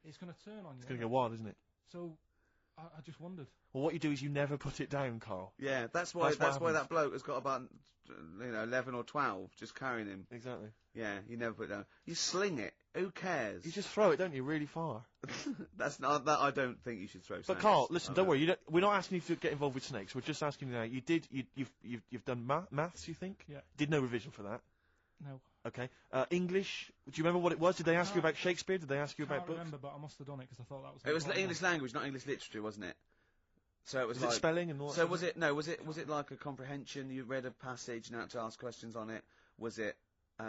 it's going to turn on you. It's going to go wild, isn't it? So, I just wondered. Well, what you do is you never put it down, Karl. Yeah, that's why That's what that happens. bloke has got about 11 or 12 just carrying him. Exactly. Yeah, you never put it down. You sling it. Who cares? You just throw it, don't you, really far. That's not that. I don't think you should throw. But snakes. Karl, listen, I don't worry. We're not asking you to get involved with snakes. We're just asking you now. You've done maths, you think? Yeah. Did no revision for that. No. Okay. English. Do you remember what it was? Did they ask you about Shakespeare? Did they ask you I can't about books? remember, but I must have done it, because I thought that was... It was important. English language, not English literature, wasn't it? So it was Was like. it spelling and all that? So sort was of it? No, was it like a comprehension? You read a passage and had to ask questions on it. Was it?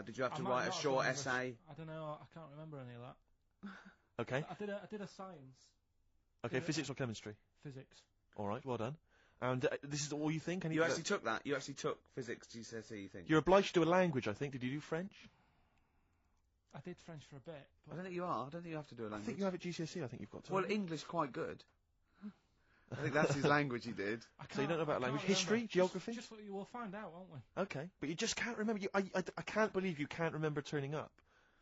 Did you have I to might write a not have short done essay? I don't know. I can't remember any of that. Okay. I did a science, Okay. Physics or chemistry? physics. All right. Well done. And this is all you think? You actually took that. You actually took physics GCSE. You think? You're obliged to do a language, I think. Did you do French? I did French for a bit. I don't think you are. I don't think you have to do a I language. think you have at GCSE. I think you've got to. Well, English quite good. I think that's his language he did. So you don't know about language. remember. History? Geography? Just we'll find out, won't we? Okay, but you just can't remember. I can't believe you can't remember turning up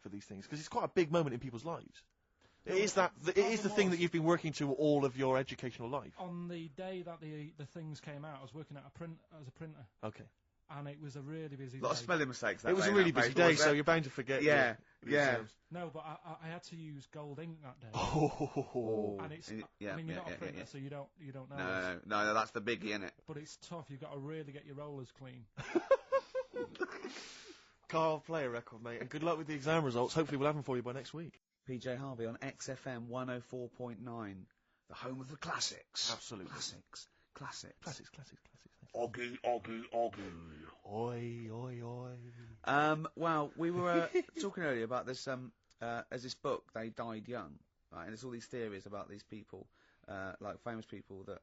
for these things, because it's quite a big moment in people's lives. It is the thing that you've been working to all of your educational life. On the day that the things came out, I was working at as a printer. Okay. And it was a really busy day. A lot of spelling mistakes. It was a really busy day, so you're bound to forget. Yeah, your yeah. exams. No, but I had to use gold ink that day. Oh. And it's, yeah, I mean, you're yeah, not a yeah, printer, yeah. so you don't know. this. No, that's the biggie, innit? But it's tough. You've got to really get your rollers clean. Karl, play a record, mate, and good luck with the exam results. Hopefully we'll have them for you by next week. PJ Harvey on XFM 104.9, the home of the classics. Absolutely. Classics. Oggy. Oi. Well, we were talking earlier about this, as this book, They Died Young, right? And there's all these theories about these people, like famous people that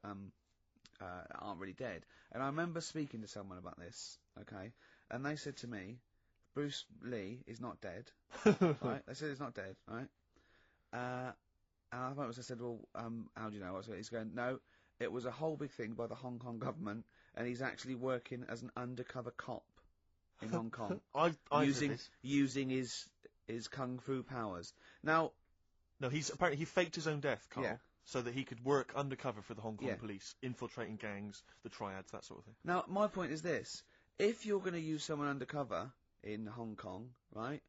aren't really dead. And I remember speaking to someone about this, okay? And they said to me, Bruce Lee is not dead, right? They said he's not dead, right? And I said, well, how do you know? He's going, no, it was a whole big thing by the Hong Kong government, and he's actually working as an undercover cop in Hong Kong, using his kung fu powers. Now, no, apparently he faked his own death, Karl, yeah. so that he could work undercover for the Hong Kong Yeah. police, infiltrating gangs, the triads, that sort of thing. Now, my point is this: if you're going to use someone undercover in Hong Kong, right?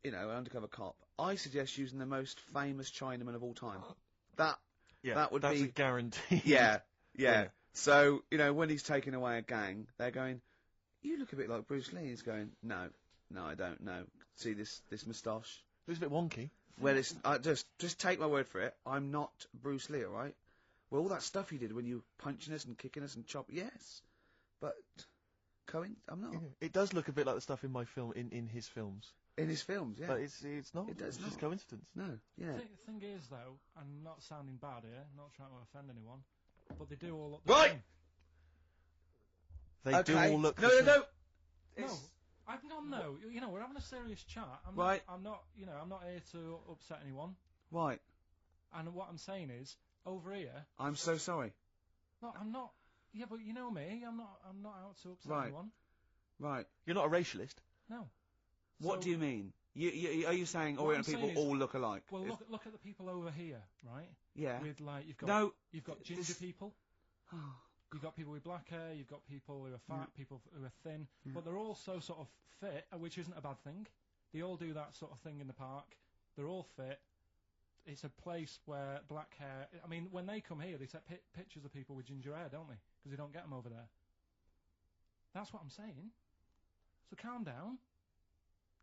You know, an undercover cop. I suggest using the most famous Chinaman of all time. That would that's be a guarantee. Yeah. So, you know, when he's taking away a gang, they're going, you look a bit like Bruce Lee. He's going, no, I don't know. See this moustache? It was a bit wonky. Well, it's just take my word for it. I'm not Bruce Lee, all right? Well, all that stuff you did when you were punching us and kicking us and chopping, yes, but I'm not. Yeah. It does look a bit like the stuff in my film, in his films. In his films, yeah. But it's not. It does it's just not. coincidence. No, yeah. The thing is, though, I'm not sounding bad here, not trying to offend anyone, but they do all look the Right! same. They do all look. No. No, It's- no. You know, we're having a serious chat. Right. I'm not here to upset anyone. Right. And what I'm saying is, over here, I'm so sorry. no, I'm not. Yeah, but you know me. I'm not out to upset Right. anyone. Right. You're not a racialist. No. What So- do you mean? Are you saying What Orient I'm people saying is- all look alike? Well, look at the people over here, right? Yeah. With like you've got ginger this- people. You've got people with black hair. You've got people who are fat. People who are thin. But they're all so sort of fit, which isn't a bad thing. They all do that sort of thing in the park. They're all fit. It's a place where black hair. I mean, when they come here, they take pictures of people with ginger hair, don't they? Because they don't get them over there. That's what I'm saying. So calm down.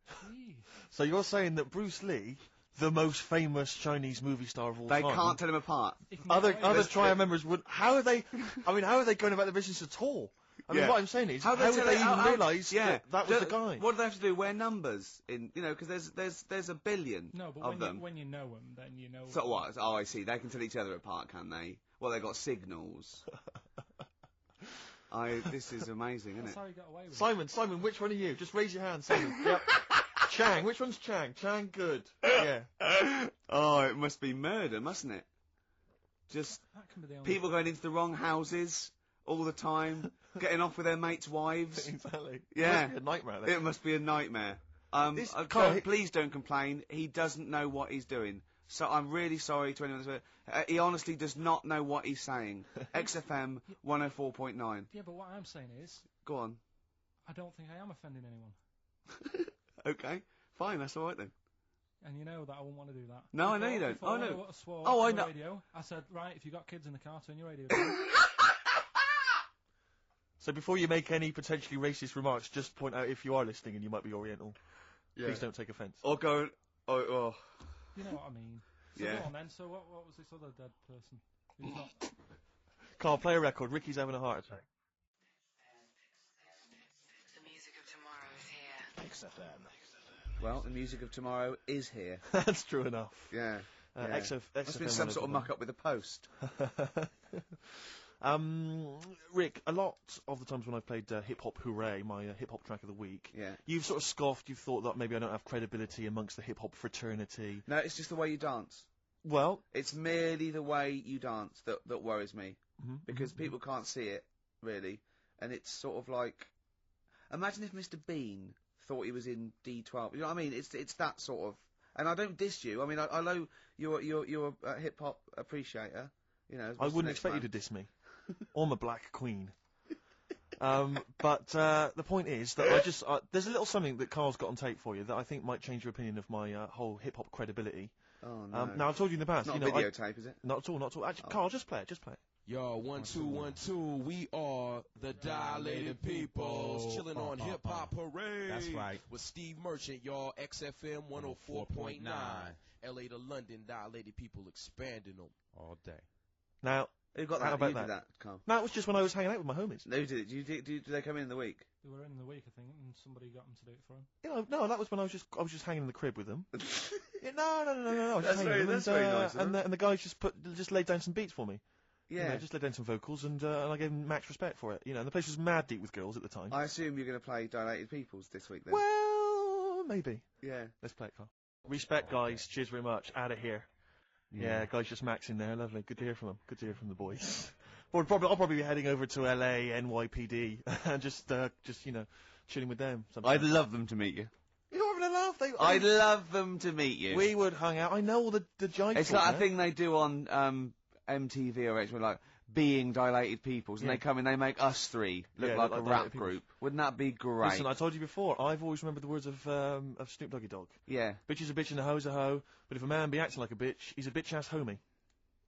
Jeez. So you're saying that Bruce Lee, the most famous Chinese movie star of all They time, can't tell him apart. other Let's- triad members would. How are they? I mean, how are they going about the business at all? I mean, Yeah. what I'm saying is, how tell would they it- even realise yeah. that was the guy? What do they have to do? Wear numbers in, because there's a billion No, but of them. when you know them, then you know. So what? Oh, I see. They can tell each other apart, can they? Well, they got signals. This is amazing, isn't That's it? how you got away with it. Simon, which one are you? Just raise your hand, Simon. Yep. Chang, which one's Chang? Chang, good. Yeah. Oh, it must be murder, mustn't it? Just That can be the only. people going into the wrong houses all the time, getting off with their mates' wives. Exactly. Yeah. It must be a nightmare. Then. It must be a nightmare. Karl, Please don't complain. He doesn't know what he's doing. So I'm really sorry to anyone that's... he honestly does not know what he's saying. XFM 104.9. Yeah, but what I'm saying is, Go on. I don't think I am offending anyone. Okay, fine, that's all right then. And you know that I wouldn't want to do that. No, I know you don't. Before Oh, no. I swore Oh, I on the know. radio, I said, right, if you've got kids in the car, turn your radio down. So before you make any potentially racist remarks, just point out if you are listening and you might be Oriental. Yeah. Please don't take offence. Or go... Oh. You know what I mean. So Yeah. go on then. So what was this other dead person? Who's not... Karl, play a record. Ricky's having a heart attack. The music of tomorrow is here. XFM. Well, the music of tomorrow is here. That's true enough. Yeah. yeah. XFM. Must be some sort of muck-up with the post. Rick, a lot of the times when I've played Hip Hop Hooray, my hip hop track of the week, Yeah. you've sort of scoffed, you've thought that maybe I don't have credibility amongst the hip hop fraternity. No, it's just the way you dance. Well, It's merely the way you dance that worries me. mhm, Because mhm, people can't see it, really. And it's sort of like... Imagine if Mr. Bean thought he was in D12. You know what I mean? It's that sort of... And I don't diss you. I mean, I know you're a hip-hop appreciator. You know, as I what's the wouldn't next expect you man? to diss me. I'm a black queen. But the point is that there's a little something that Karl's got on tape for you that I think might change your opinion of my whole hip-hop credibility. Oh, no. Now, I've told you in the past, Not you a know, videotape, is it? not at all, not at all. Actually, Karl, just play it. Yo, 1 2 1 2. We are the Dilated Peoples, chilling on Hip Hop Parade. That's right. With Steve Merchant, y'all. XFM 104.9. LA to London, Dilated People expanding them all day. Now, Who got how that? about You that? did that, Carl. No, it was just when I was hanging out with my homies. Who did it? Do they come in the week? They were in the week, I think, and somebody got them to do it for him. You know, no, that was when I was just hanging in the crib with them. Yeah, no. I was That's just hanging very- with them, that's very nice of and them. the guys just laid down some beats for me. Yeah. You know, just laid down some vocals, and I gave them max respect for it. You know, and the place was mad deep with girls at the time. I assume you're going to play Dilated Peoples this week then. Well, maybe. Yeah. Let's play it, Karl. Respect, guys. Cheers very much. Out of here. Yeah, guys, just maxing there. Lovely. Good to hear from them. Good to hear from the boys. I'll probably be heading over to LA, NYPD, and just you know, chilling with them. I'd love them to meet you. You're having a laugh. I'd love them to meet you. We would hang out. I know all the jive. It's like a thing they do on MTV or H, like being Dilated Peoples, and Yeah. they come in, they make us three look like a Dilated rap Peoples. group. Wouldn't that be great? Listen, I told you before. I've always remembered the words of Snoop Doggy Dogg. Yeah. Bitch is a bitch and a hoe's a hoe, but if a man be acting like a bitch, he's a bitch ass homie.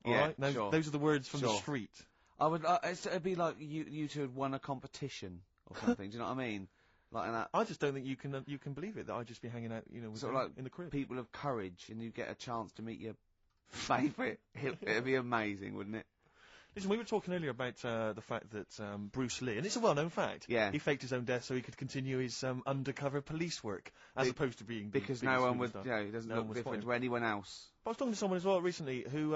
All Yeah, right? sure. Those are the words from the Sure. street. I would. It'd be like you two had won a competition or something. Do you know what I mean? Like that. I just don't think you can believe it that I'd just be hanging out, you know, with Sort them of like in the crib. people of courage, and you get a chance to meet your favourite. It'd be amazing, wouldn't it? Listen, we were talking earlier about the fact that Bruce Lee, and it's a well-known fact, Yeah. he faked his own death so he could continue his undercover police work, as opposed to being the Because biggest no one movie would. star. You know, he doesn't No one look would different spot to anyone else. But I was talking to someone as well recently who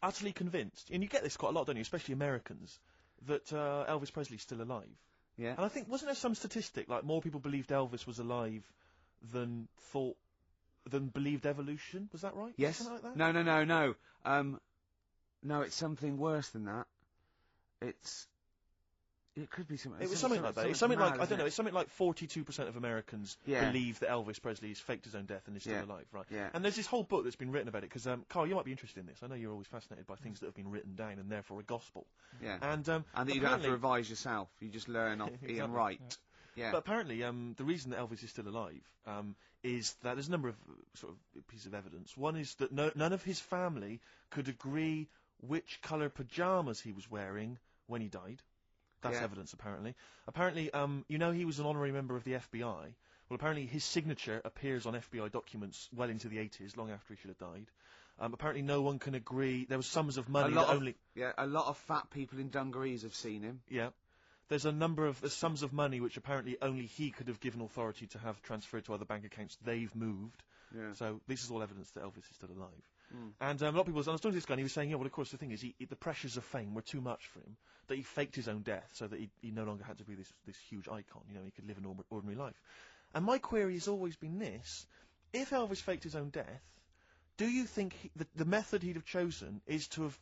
utterly convinced, and you get this quite a lot, don't you, especially Americans, that Elvis Presley's still alive. Yeah. And I think, wasn't there some statistic, like more people believed Elvis was alive than believed evolution? Was that right? Yes. Something like that? No. No, it's something worse than that. It could be something. It was something like that. It's something like, I don't know, it's something like 42% of Americans believe that Elvis Presley has faked his own death and is still alive, right? Yeah. And there's this whole book that's been written about it, because, Karl, you might be interested in this. I know you're always fascinated by things that have been written down and therefore a gospel. Yeah. And that you don't have to apparently- revise yourself. You just learn off Exactly. Ian Wright. Yeah. But apparently, the reason that Elvis is still alive is that there's a number of sort of pieces of evidence. One is that none of his family could agree which colour pyjamas he was wearing when he died. That's evidence, apparently. Apparently, you know, he was an honorary member of the FBI. Well, apparently his signature appears on FBI documents well into the 80s, long after he should have died. Apparently no one can agree. There was sums of money that only... Yeah, a lot of fat people in dungarees have seen him. Yeah. There's sums of money which apparently only he could have given authority to have transferred to other bank accounts. They've moved. Yeah. So this is all evidence that Elvis is still alive. Mm. And a lot of people, I was talking to this guy, and he was saying, yeah, well, of course, the thing is, the pressures of fame were too much for him, that he faked his own death so that he no longer had to be this huge icon. You know, he could live an ordinary life. And my query has always been this: if Elvis faked his own death, do you think the method he'd have chosen is to have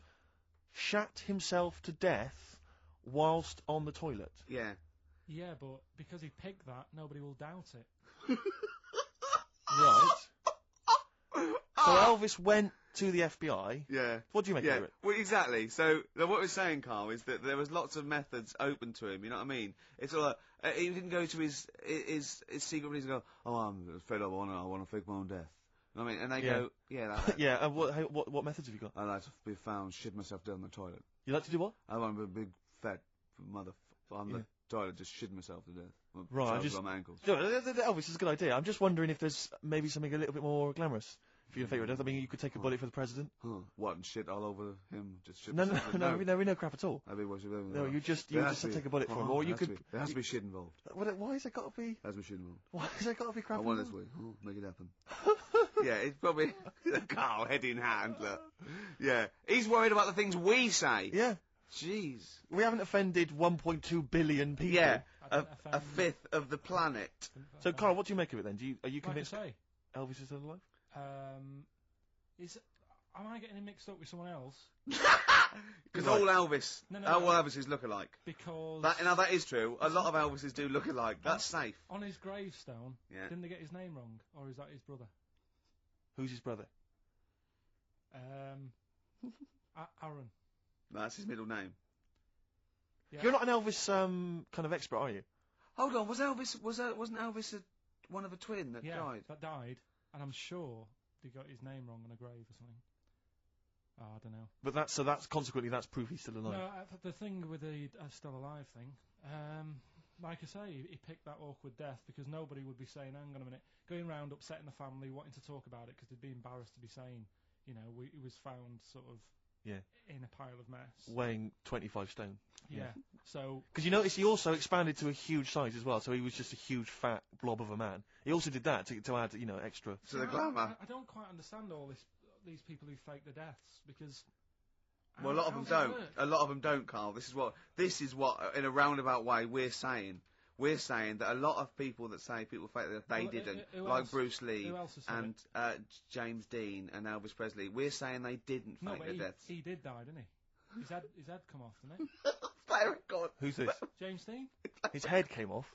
shat himself to death whilst on the toilet? Yeah. Yeah, but because he picked that, nobody will doubt it. Right. So Elvis went to the FBI. Yeah. What do you make of it? Well, exactly. So what we're saying, Karl, is that there was lots of methods open to him. You know what I mean? It's all like, he didn't go to his secret police and go, "Oh, I'm fed up. I want to fake my own death." You know what I mean? And they go, "Yeah, that." Yeah. And what methods have you got? I like to be found, shit myself down the toilet. You like to do what? I want to be a big fat mother on the toilet, just shit myself to death. Right. On my ankles. Elvis is a good idea. I'm just wondering if there's maybe something a little bit more glamorous for your favourite death. I mean, you could take a bullet for the president. Huh. What, and shit all over him? Just shit No, myself? we know crap at all. That'd be what you No, you just take a bullet for him, or you could. There has to be shit involved. Why has it got to be? There has to be shit involved. Why has it got to be crap? I want this way. Oh, make it happen. Yeah, it's probably Karl, head in hand, look. Yeah. He's worried about the things we say. Yeah. Jeez. We haven't offended 1.2 billion people. Yeah. A fifth of the planet. So, Karl, what do you make of it then? Are you Like I convinced say, Elvis is still alive? am I getting him mixed up with someone else? Because all Elvis, No, all Elvises look alike. Because Now that is true. A lot of Elvises do look alike. That's safe. on his gravestone, Yeah. didn't they get his name wrong, or is that his brother? Who's his brother? Aaron. No, that's his middle name. Yeah. You're not an Elvis kind of expert, are you? Hold on, wasn't Elvis one of a twin that died? That died, and I'm sure they got his name wrong on a grave or something. Oh, I don't know. But that's consequently that's proof he's still alive. No, the thing with the still alive thing, like I say, he picked that awkward death because nobody would be saying, hang on a minute, going round upsetting the family, wanting to talk about it because they'd be embarrassed to be saying, he was found sort of in a pile of mess. Weighing 25 stone. Yeah. So. Because you notice he also expanded to a huge size as well, so he was just a huge fat blob of a man. He also did that to add, extra. To the glamour. I don't quite understand all these people who fake the deaths because. Well, a lot of them don't. A lot of them don't, Karl. This is what, in a roundabout way, we're saying. We're saying that a lot of people that say people fake that they didn't, like Bruce Lee and James Dean and Elvis Presley. We're saying they didn't fake their deaths. He did die, didn't he? His head come off, didn't Very good. Who's this? James Dean. His head came off.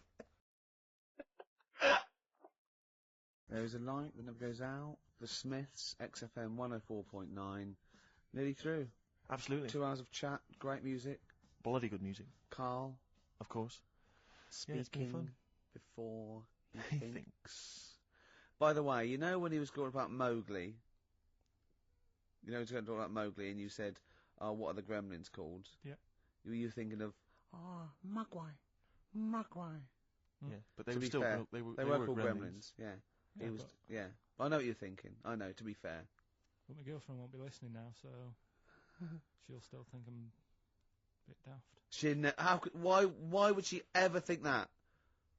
There's a light that never goes out. The Smiths, XFM 104.9, nearly through. Absolutely. 2 hours of chat, great music. Bloody good music. Karl, of course. Speaking before he thinks. By the way, when he was talking about Mowgli, he was going to talk about Mowgli, and you said, "Oh, what are the gremlins called?" Yeah. Were you thinking of, Mogwai? Yeah, but they were still fair, they were called gremlins. Yeah. He was. Yeah. I know what you're thinking. I know. To be fair. But my girlfriend won't be listening now, so she'll still think I'm a bit daft. Why would she ever think that?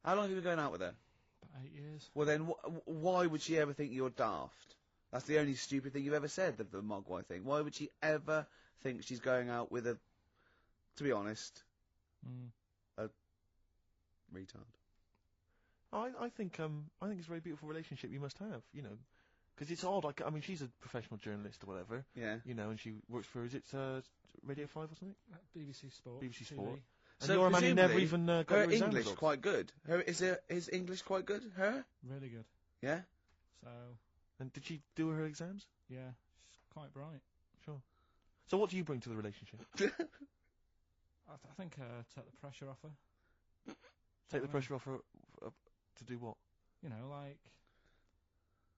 How long have you been going out with her? About 8 years. Well then, why would she ever think you're daft? That's the only stupid thing you've ever said, the Mogwai thing. Why would she ever think she's going out with a, to be honest, a retard? I think it's a very beautiful relationship you must have, because it's odd. She's a professional journalist or whatever. Yeah. And she works for, is it Radio 5 or something? BBC Sport. BBC Sport. So you're a man who never even got her your English results. quite good. Is English quite good? Her? Really good. Yeah. So. And did she do her exams? Yeah, she's quite bright. Sure. So what do you bring to the relationship? I think take the pressure off her. Take the pressure off her to do what? Like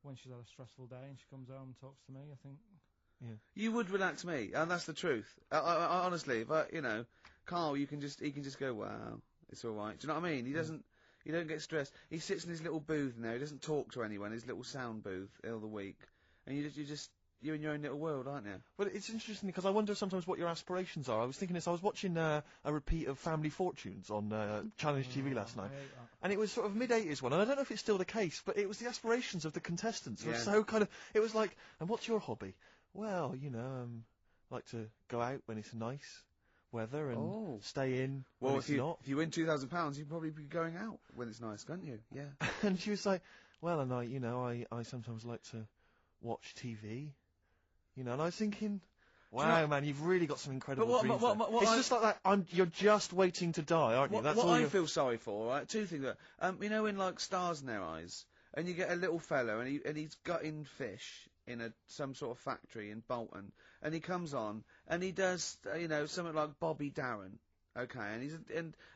when she's had a stressful day and she comes home and talks to me, I think. Yeah. You would relax me, and that's the truth. I honestly, but Karl, he can just go, wow, it's all right. Do you know what I mean? He don't get stressed. He sits in his little booth now. He doesn't talk to anyone. His little sound booth all the week, and you're in your own little world, aren't you? Well, it's interesting because I wonder sometimes what your aspirations are. I was thinking this. I was watching a repeat of Family Fortunes on Challenge TV last night, and it was sort of mid-80s one, and I don't know if it's still the case, but it was the aspirations of the contestants. It was so it was like, and what's your hobby? Well, like to go out when it's nice weather and stay in when it's not. If you win £2,000, you'd probably be going out when it's nice, can't you? Yeah. And she was like, well, and I sometimes like to watch TV, and I was thinking, wow, man, you've really got some incredible dreams. It's just like that. You're just waiting to die, aren't you? That's what all I feel sorry for, right? Two things. In like Stars in Their Eyes, and you get a little fella, and he's gutting fish in some sort of factory in Bolton, and he comes on and he does something like Bobby Darin, okay,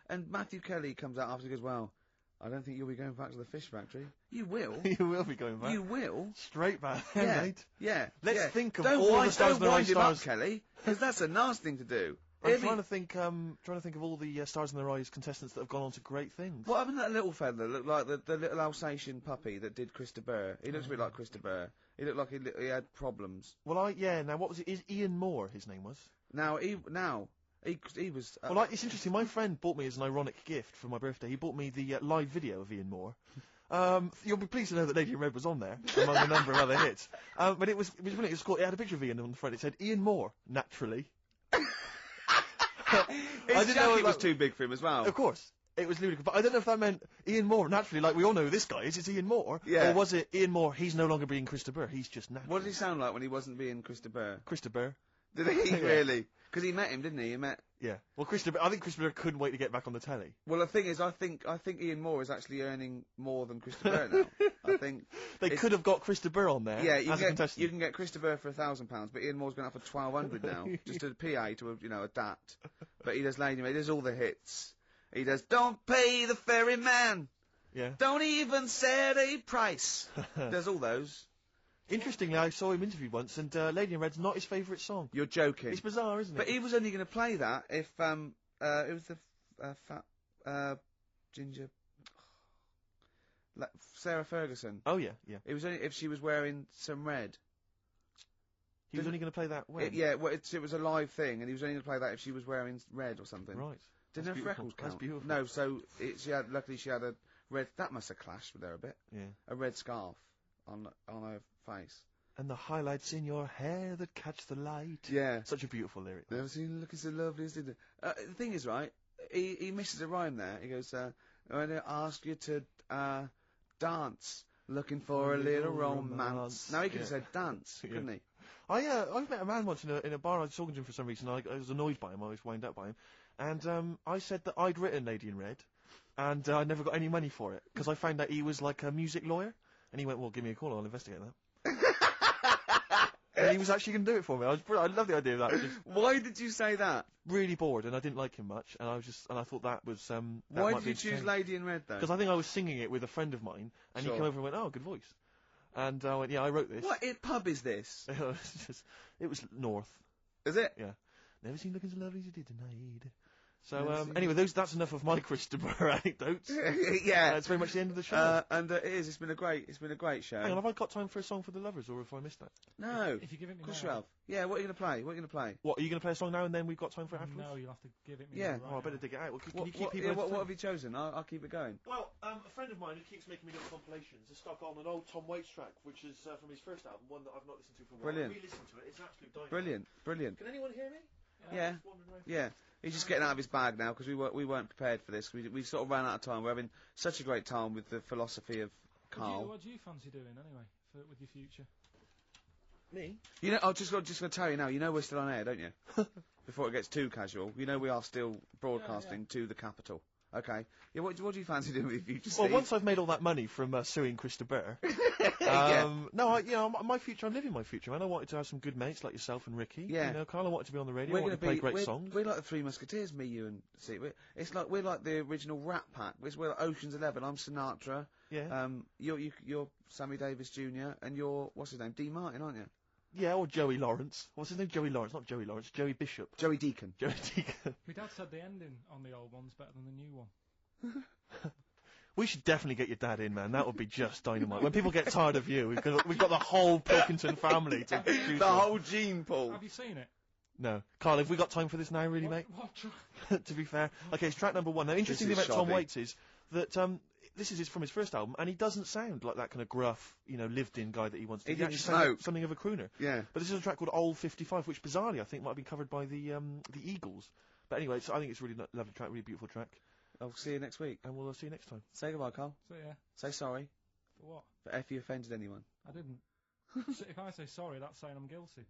and Matthew Kelly comes out after and goes, well, I don't think you'll be going back to the fish factory. You will. You will be going back. You will. Straight back, yeah, mate. Yeah. Let's think of all the Stars in Their Eyes stars. Kelly, because that's a nasty thing to do. I'm trying to think of all the Stars in Their Eyes contestants that have gone on to great things. What happened to that little fella that looked like the little Alsatian puppy that did Chris de Burgh? He looks a bit like Chris de Burgh. He looked like he had problems. Well, now what was it? Is Ian Moore his name was? He was. Well, it's interesting. My friend bought me as an ironic gift for my birthday. He bought me the live video of Ian Moore. You'll be pleased to know that Lady in Red was on there among a number of other hits. But it was brilliant. It was called. It had a picture of Ian on the front. It said Ian Moore, naturally. His jacket was too big for him as well. Of course. It was ludicrous, but I don't know if that meant Ian Moore. Naturally, like we all know who this guy is. It's Ian Moore. Yeah. Or was it Ian Moore? He's no longer being Christopher. He's just natural. What did he sound like when he wasn't being Christopher? Christopher. Did he Yeah. really? Because he met him, didn't he? He met. Yeah. Well, Christopher. I think Christopher couldn't wait to get back on the telly. Well, the thing is, I think Ian Moore is actually earning more than Christopher now. I think They could have got Christopher on there. Yeah, as a contestant. you can get Christopher for £1,000, but Ian Moore's going up for £1,200 now, just a PA to adapt. But he does Lady Made. He does all the hits. He does Don't Pay the Ferryman. Yeah. Don't even set a price. Does all those. Interestingly, I saw him interviewed once, and Lady in Red's not his favourite song. You're joking. It's bizarre, isn't it? But he was only going to play that if it was the fat ginger Sarah Ferguson. Oh yeah, yeah. It was only if she was wearing some red. He was only going to play that when? It was a live thing, and he was only going to play that if she was wearing red or something. Right. Didn't That's her beautiful. freckles count? That's beautiful. No, so luckily she had a red. That must have clashed with her a bit. Yeah. A red scarf on her face. And the highlights in your hair that catch the light. Yeah. Such a beautiful lyric. Never seen you looking so lovely as did. The thing is, right? He misses a rhyme there. He goes, "When I ask you to dance, looking for a little romance." Now he could have said dance, couldn't he? I've met a man once in a bar. I was talking to him for some reason. I was annoyed by him. I was wound up by him, and I said that I'd written Lady in Red, and I never got any money for it because I found out he was like a music lawyer, and he went, "Well, give me a call. I'll investigate that." And he was actually going to do it for me. I love the idea of that. Why did you say that? Really bored, and I didn't like him much, and I thought that was Why did you choose Lady in Red though? Because I think I was singing it with a friend of mine, and he came over and went, "Oh, good voice," and I went, "Yeah, I wrote this." What pub is this? It was North. Is it? Yeah. Never seen looking so lovely as you did tonight. So anyway, that's enough of my Christopher anecdotes. Yeah, it's very much the end of the show. And it is. It's been a great show. Hang on, have I got time for a song for the lovers, or have I missed that? No. If you give it me Of course now. you have. Yeah. What are you gonna play? What are you gonna play? What are you going to play a song now, and then we've got time for it afterwards? No, you'll have to give it me. Yeah. Right Oh, I better now. dig it out. Well, can you keep What, people? yeah, what entertained? have you chosen? I'll keep it going. Well, a friend of mine who keeps making me little compilations has stuck on an old Tom Waits track, which is from his first album, one that I've not listened to for a while. Brilliant. Re-listen to it. It's an absolute dynamite. Brilliant. Can anyone hear me? Yeah. Just wandering around. Yeah. He's just getting out of his bag now because we weren't prepared for this. We sort of ran out of time. We're having such a great time with the philosophy of Karl. What do you fancy doing anyway with your future? Me? You know, I'm just going to tell you now. You know we're still on air, don't you? Before it gets too casual, you know we are still broadcasting to the capital. Okay. Yeah. What do you fancy doing with your future? Well, Steve? once I've made all that money from suing Christopher, my future. I'm living my future, man. I wanted to have some good mates like yourself and Ricky. Yeah. You know, Karl, I wanted to be on the radio. I wanted to play great songs. We're like the Three Musketeers, me, you, and Steve. We're like the original Rat Pack. We're like Ocean's 11. I'm Sinatra. Yeah. You're Sammy Davis Jr. and you're what's his name? Dean Martin, aren't you? Yeah, or Joey Lawrence. What's his name? Joey Lawrence, not Joey Lawrence. Joey Bishop. Joey Deacon. Joey Deacon. My dad said the ending on the old one's better than the new one. We should definitely get your dad in, man. That would be just dynamite. When people get tired of you, we've got the whole Pilkington family to choose The from. whole gene pool. Have you seen it? No. Karl, have we got time for this now, really, mate? What To be fair. Okay, it's track number 1. Now, interesting thing is about Tom shoddy. Waits is that this is from his first album, and he doesn't sound like that kind of gruff, lived-in guy that he wants to. He didn't actually sounds like smoke. something of a crooner. Yeah. But this is a track called Old 55, which bizarrely I think might have been covered by the Eagles. But anyway, I think it's a really lovely track, really beautiful track, I'll see you next week. and we'll see you next time. Say goodbye, Carl. So yeah. Say sorry For what? for if you offended anyone. I didn't. So if I say sorry, that's saying I'm guilty.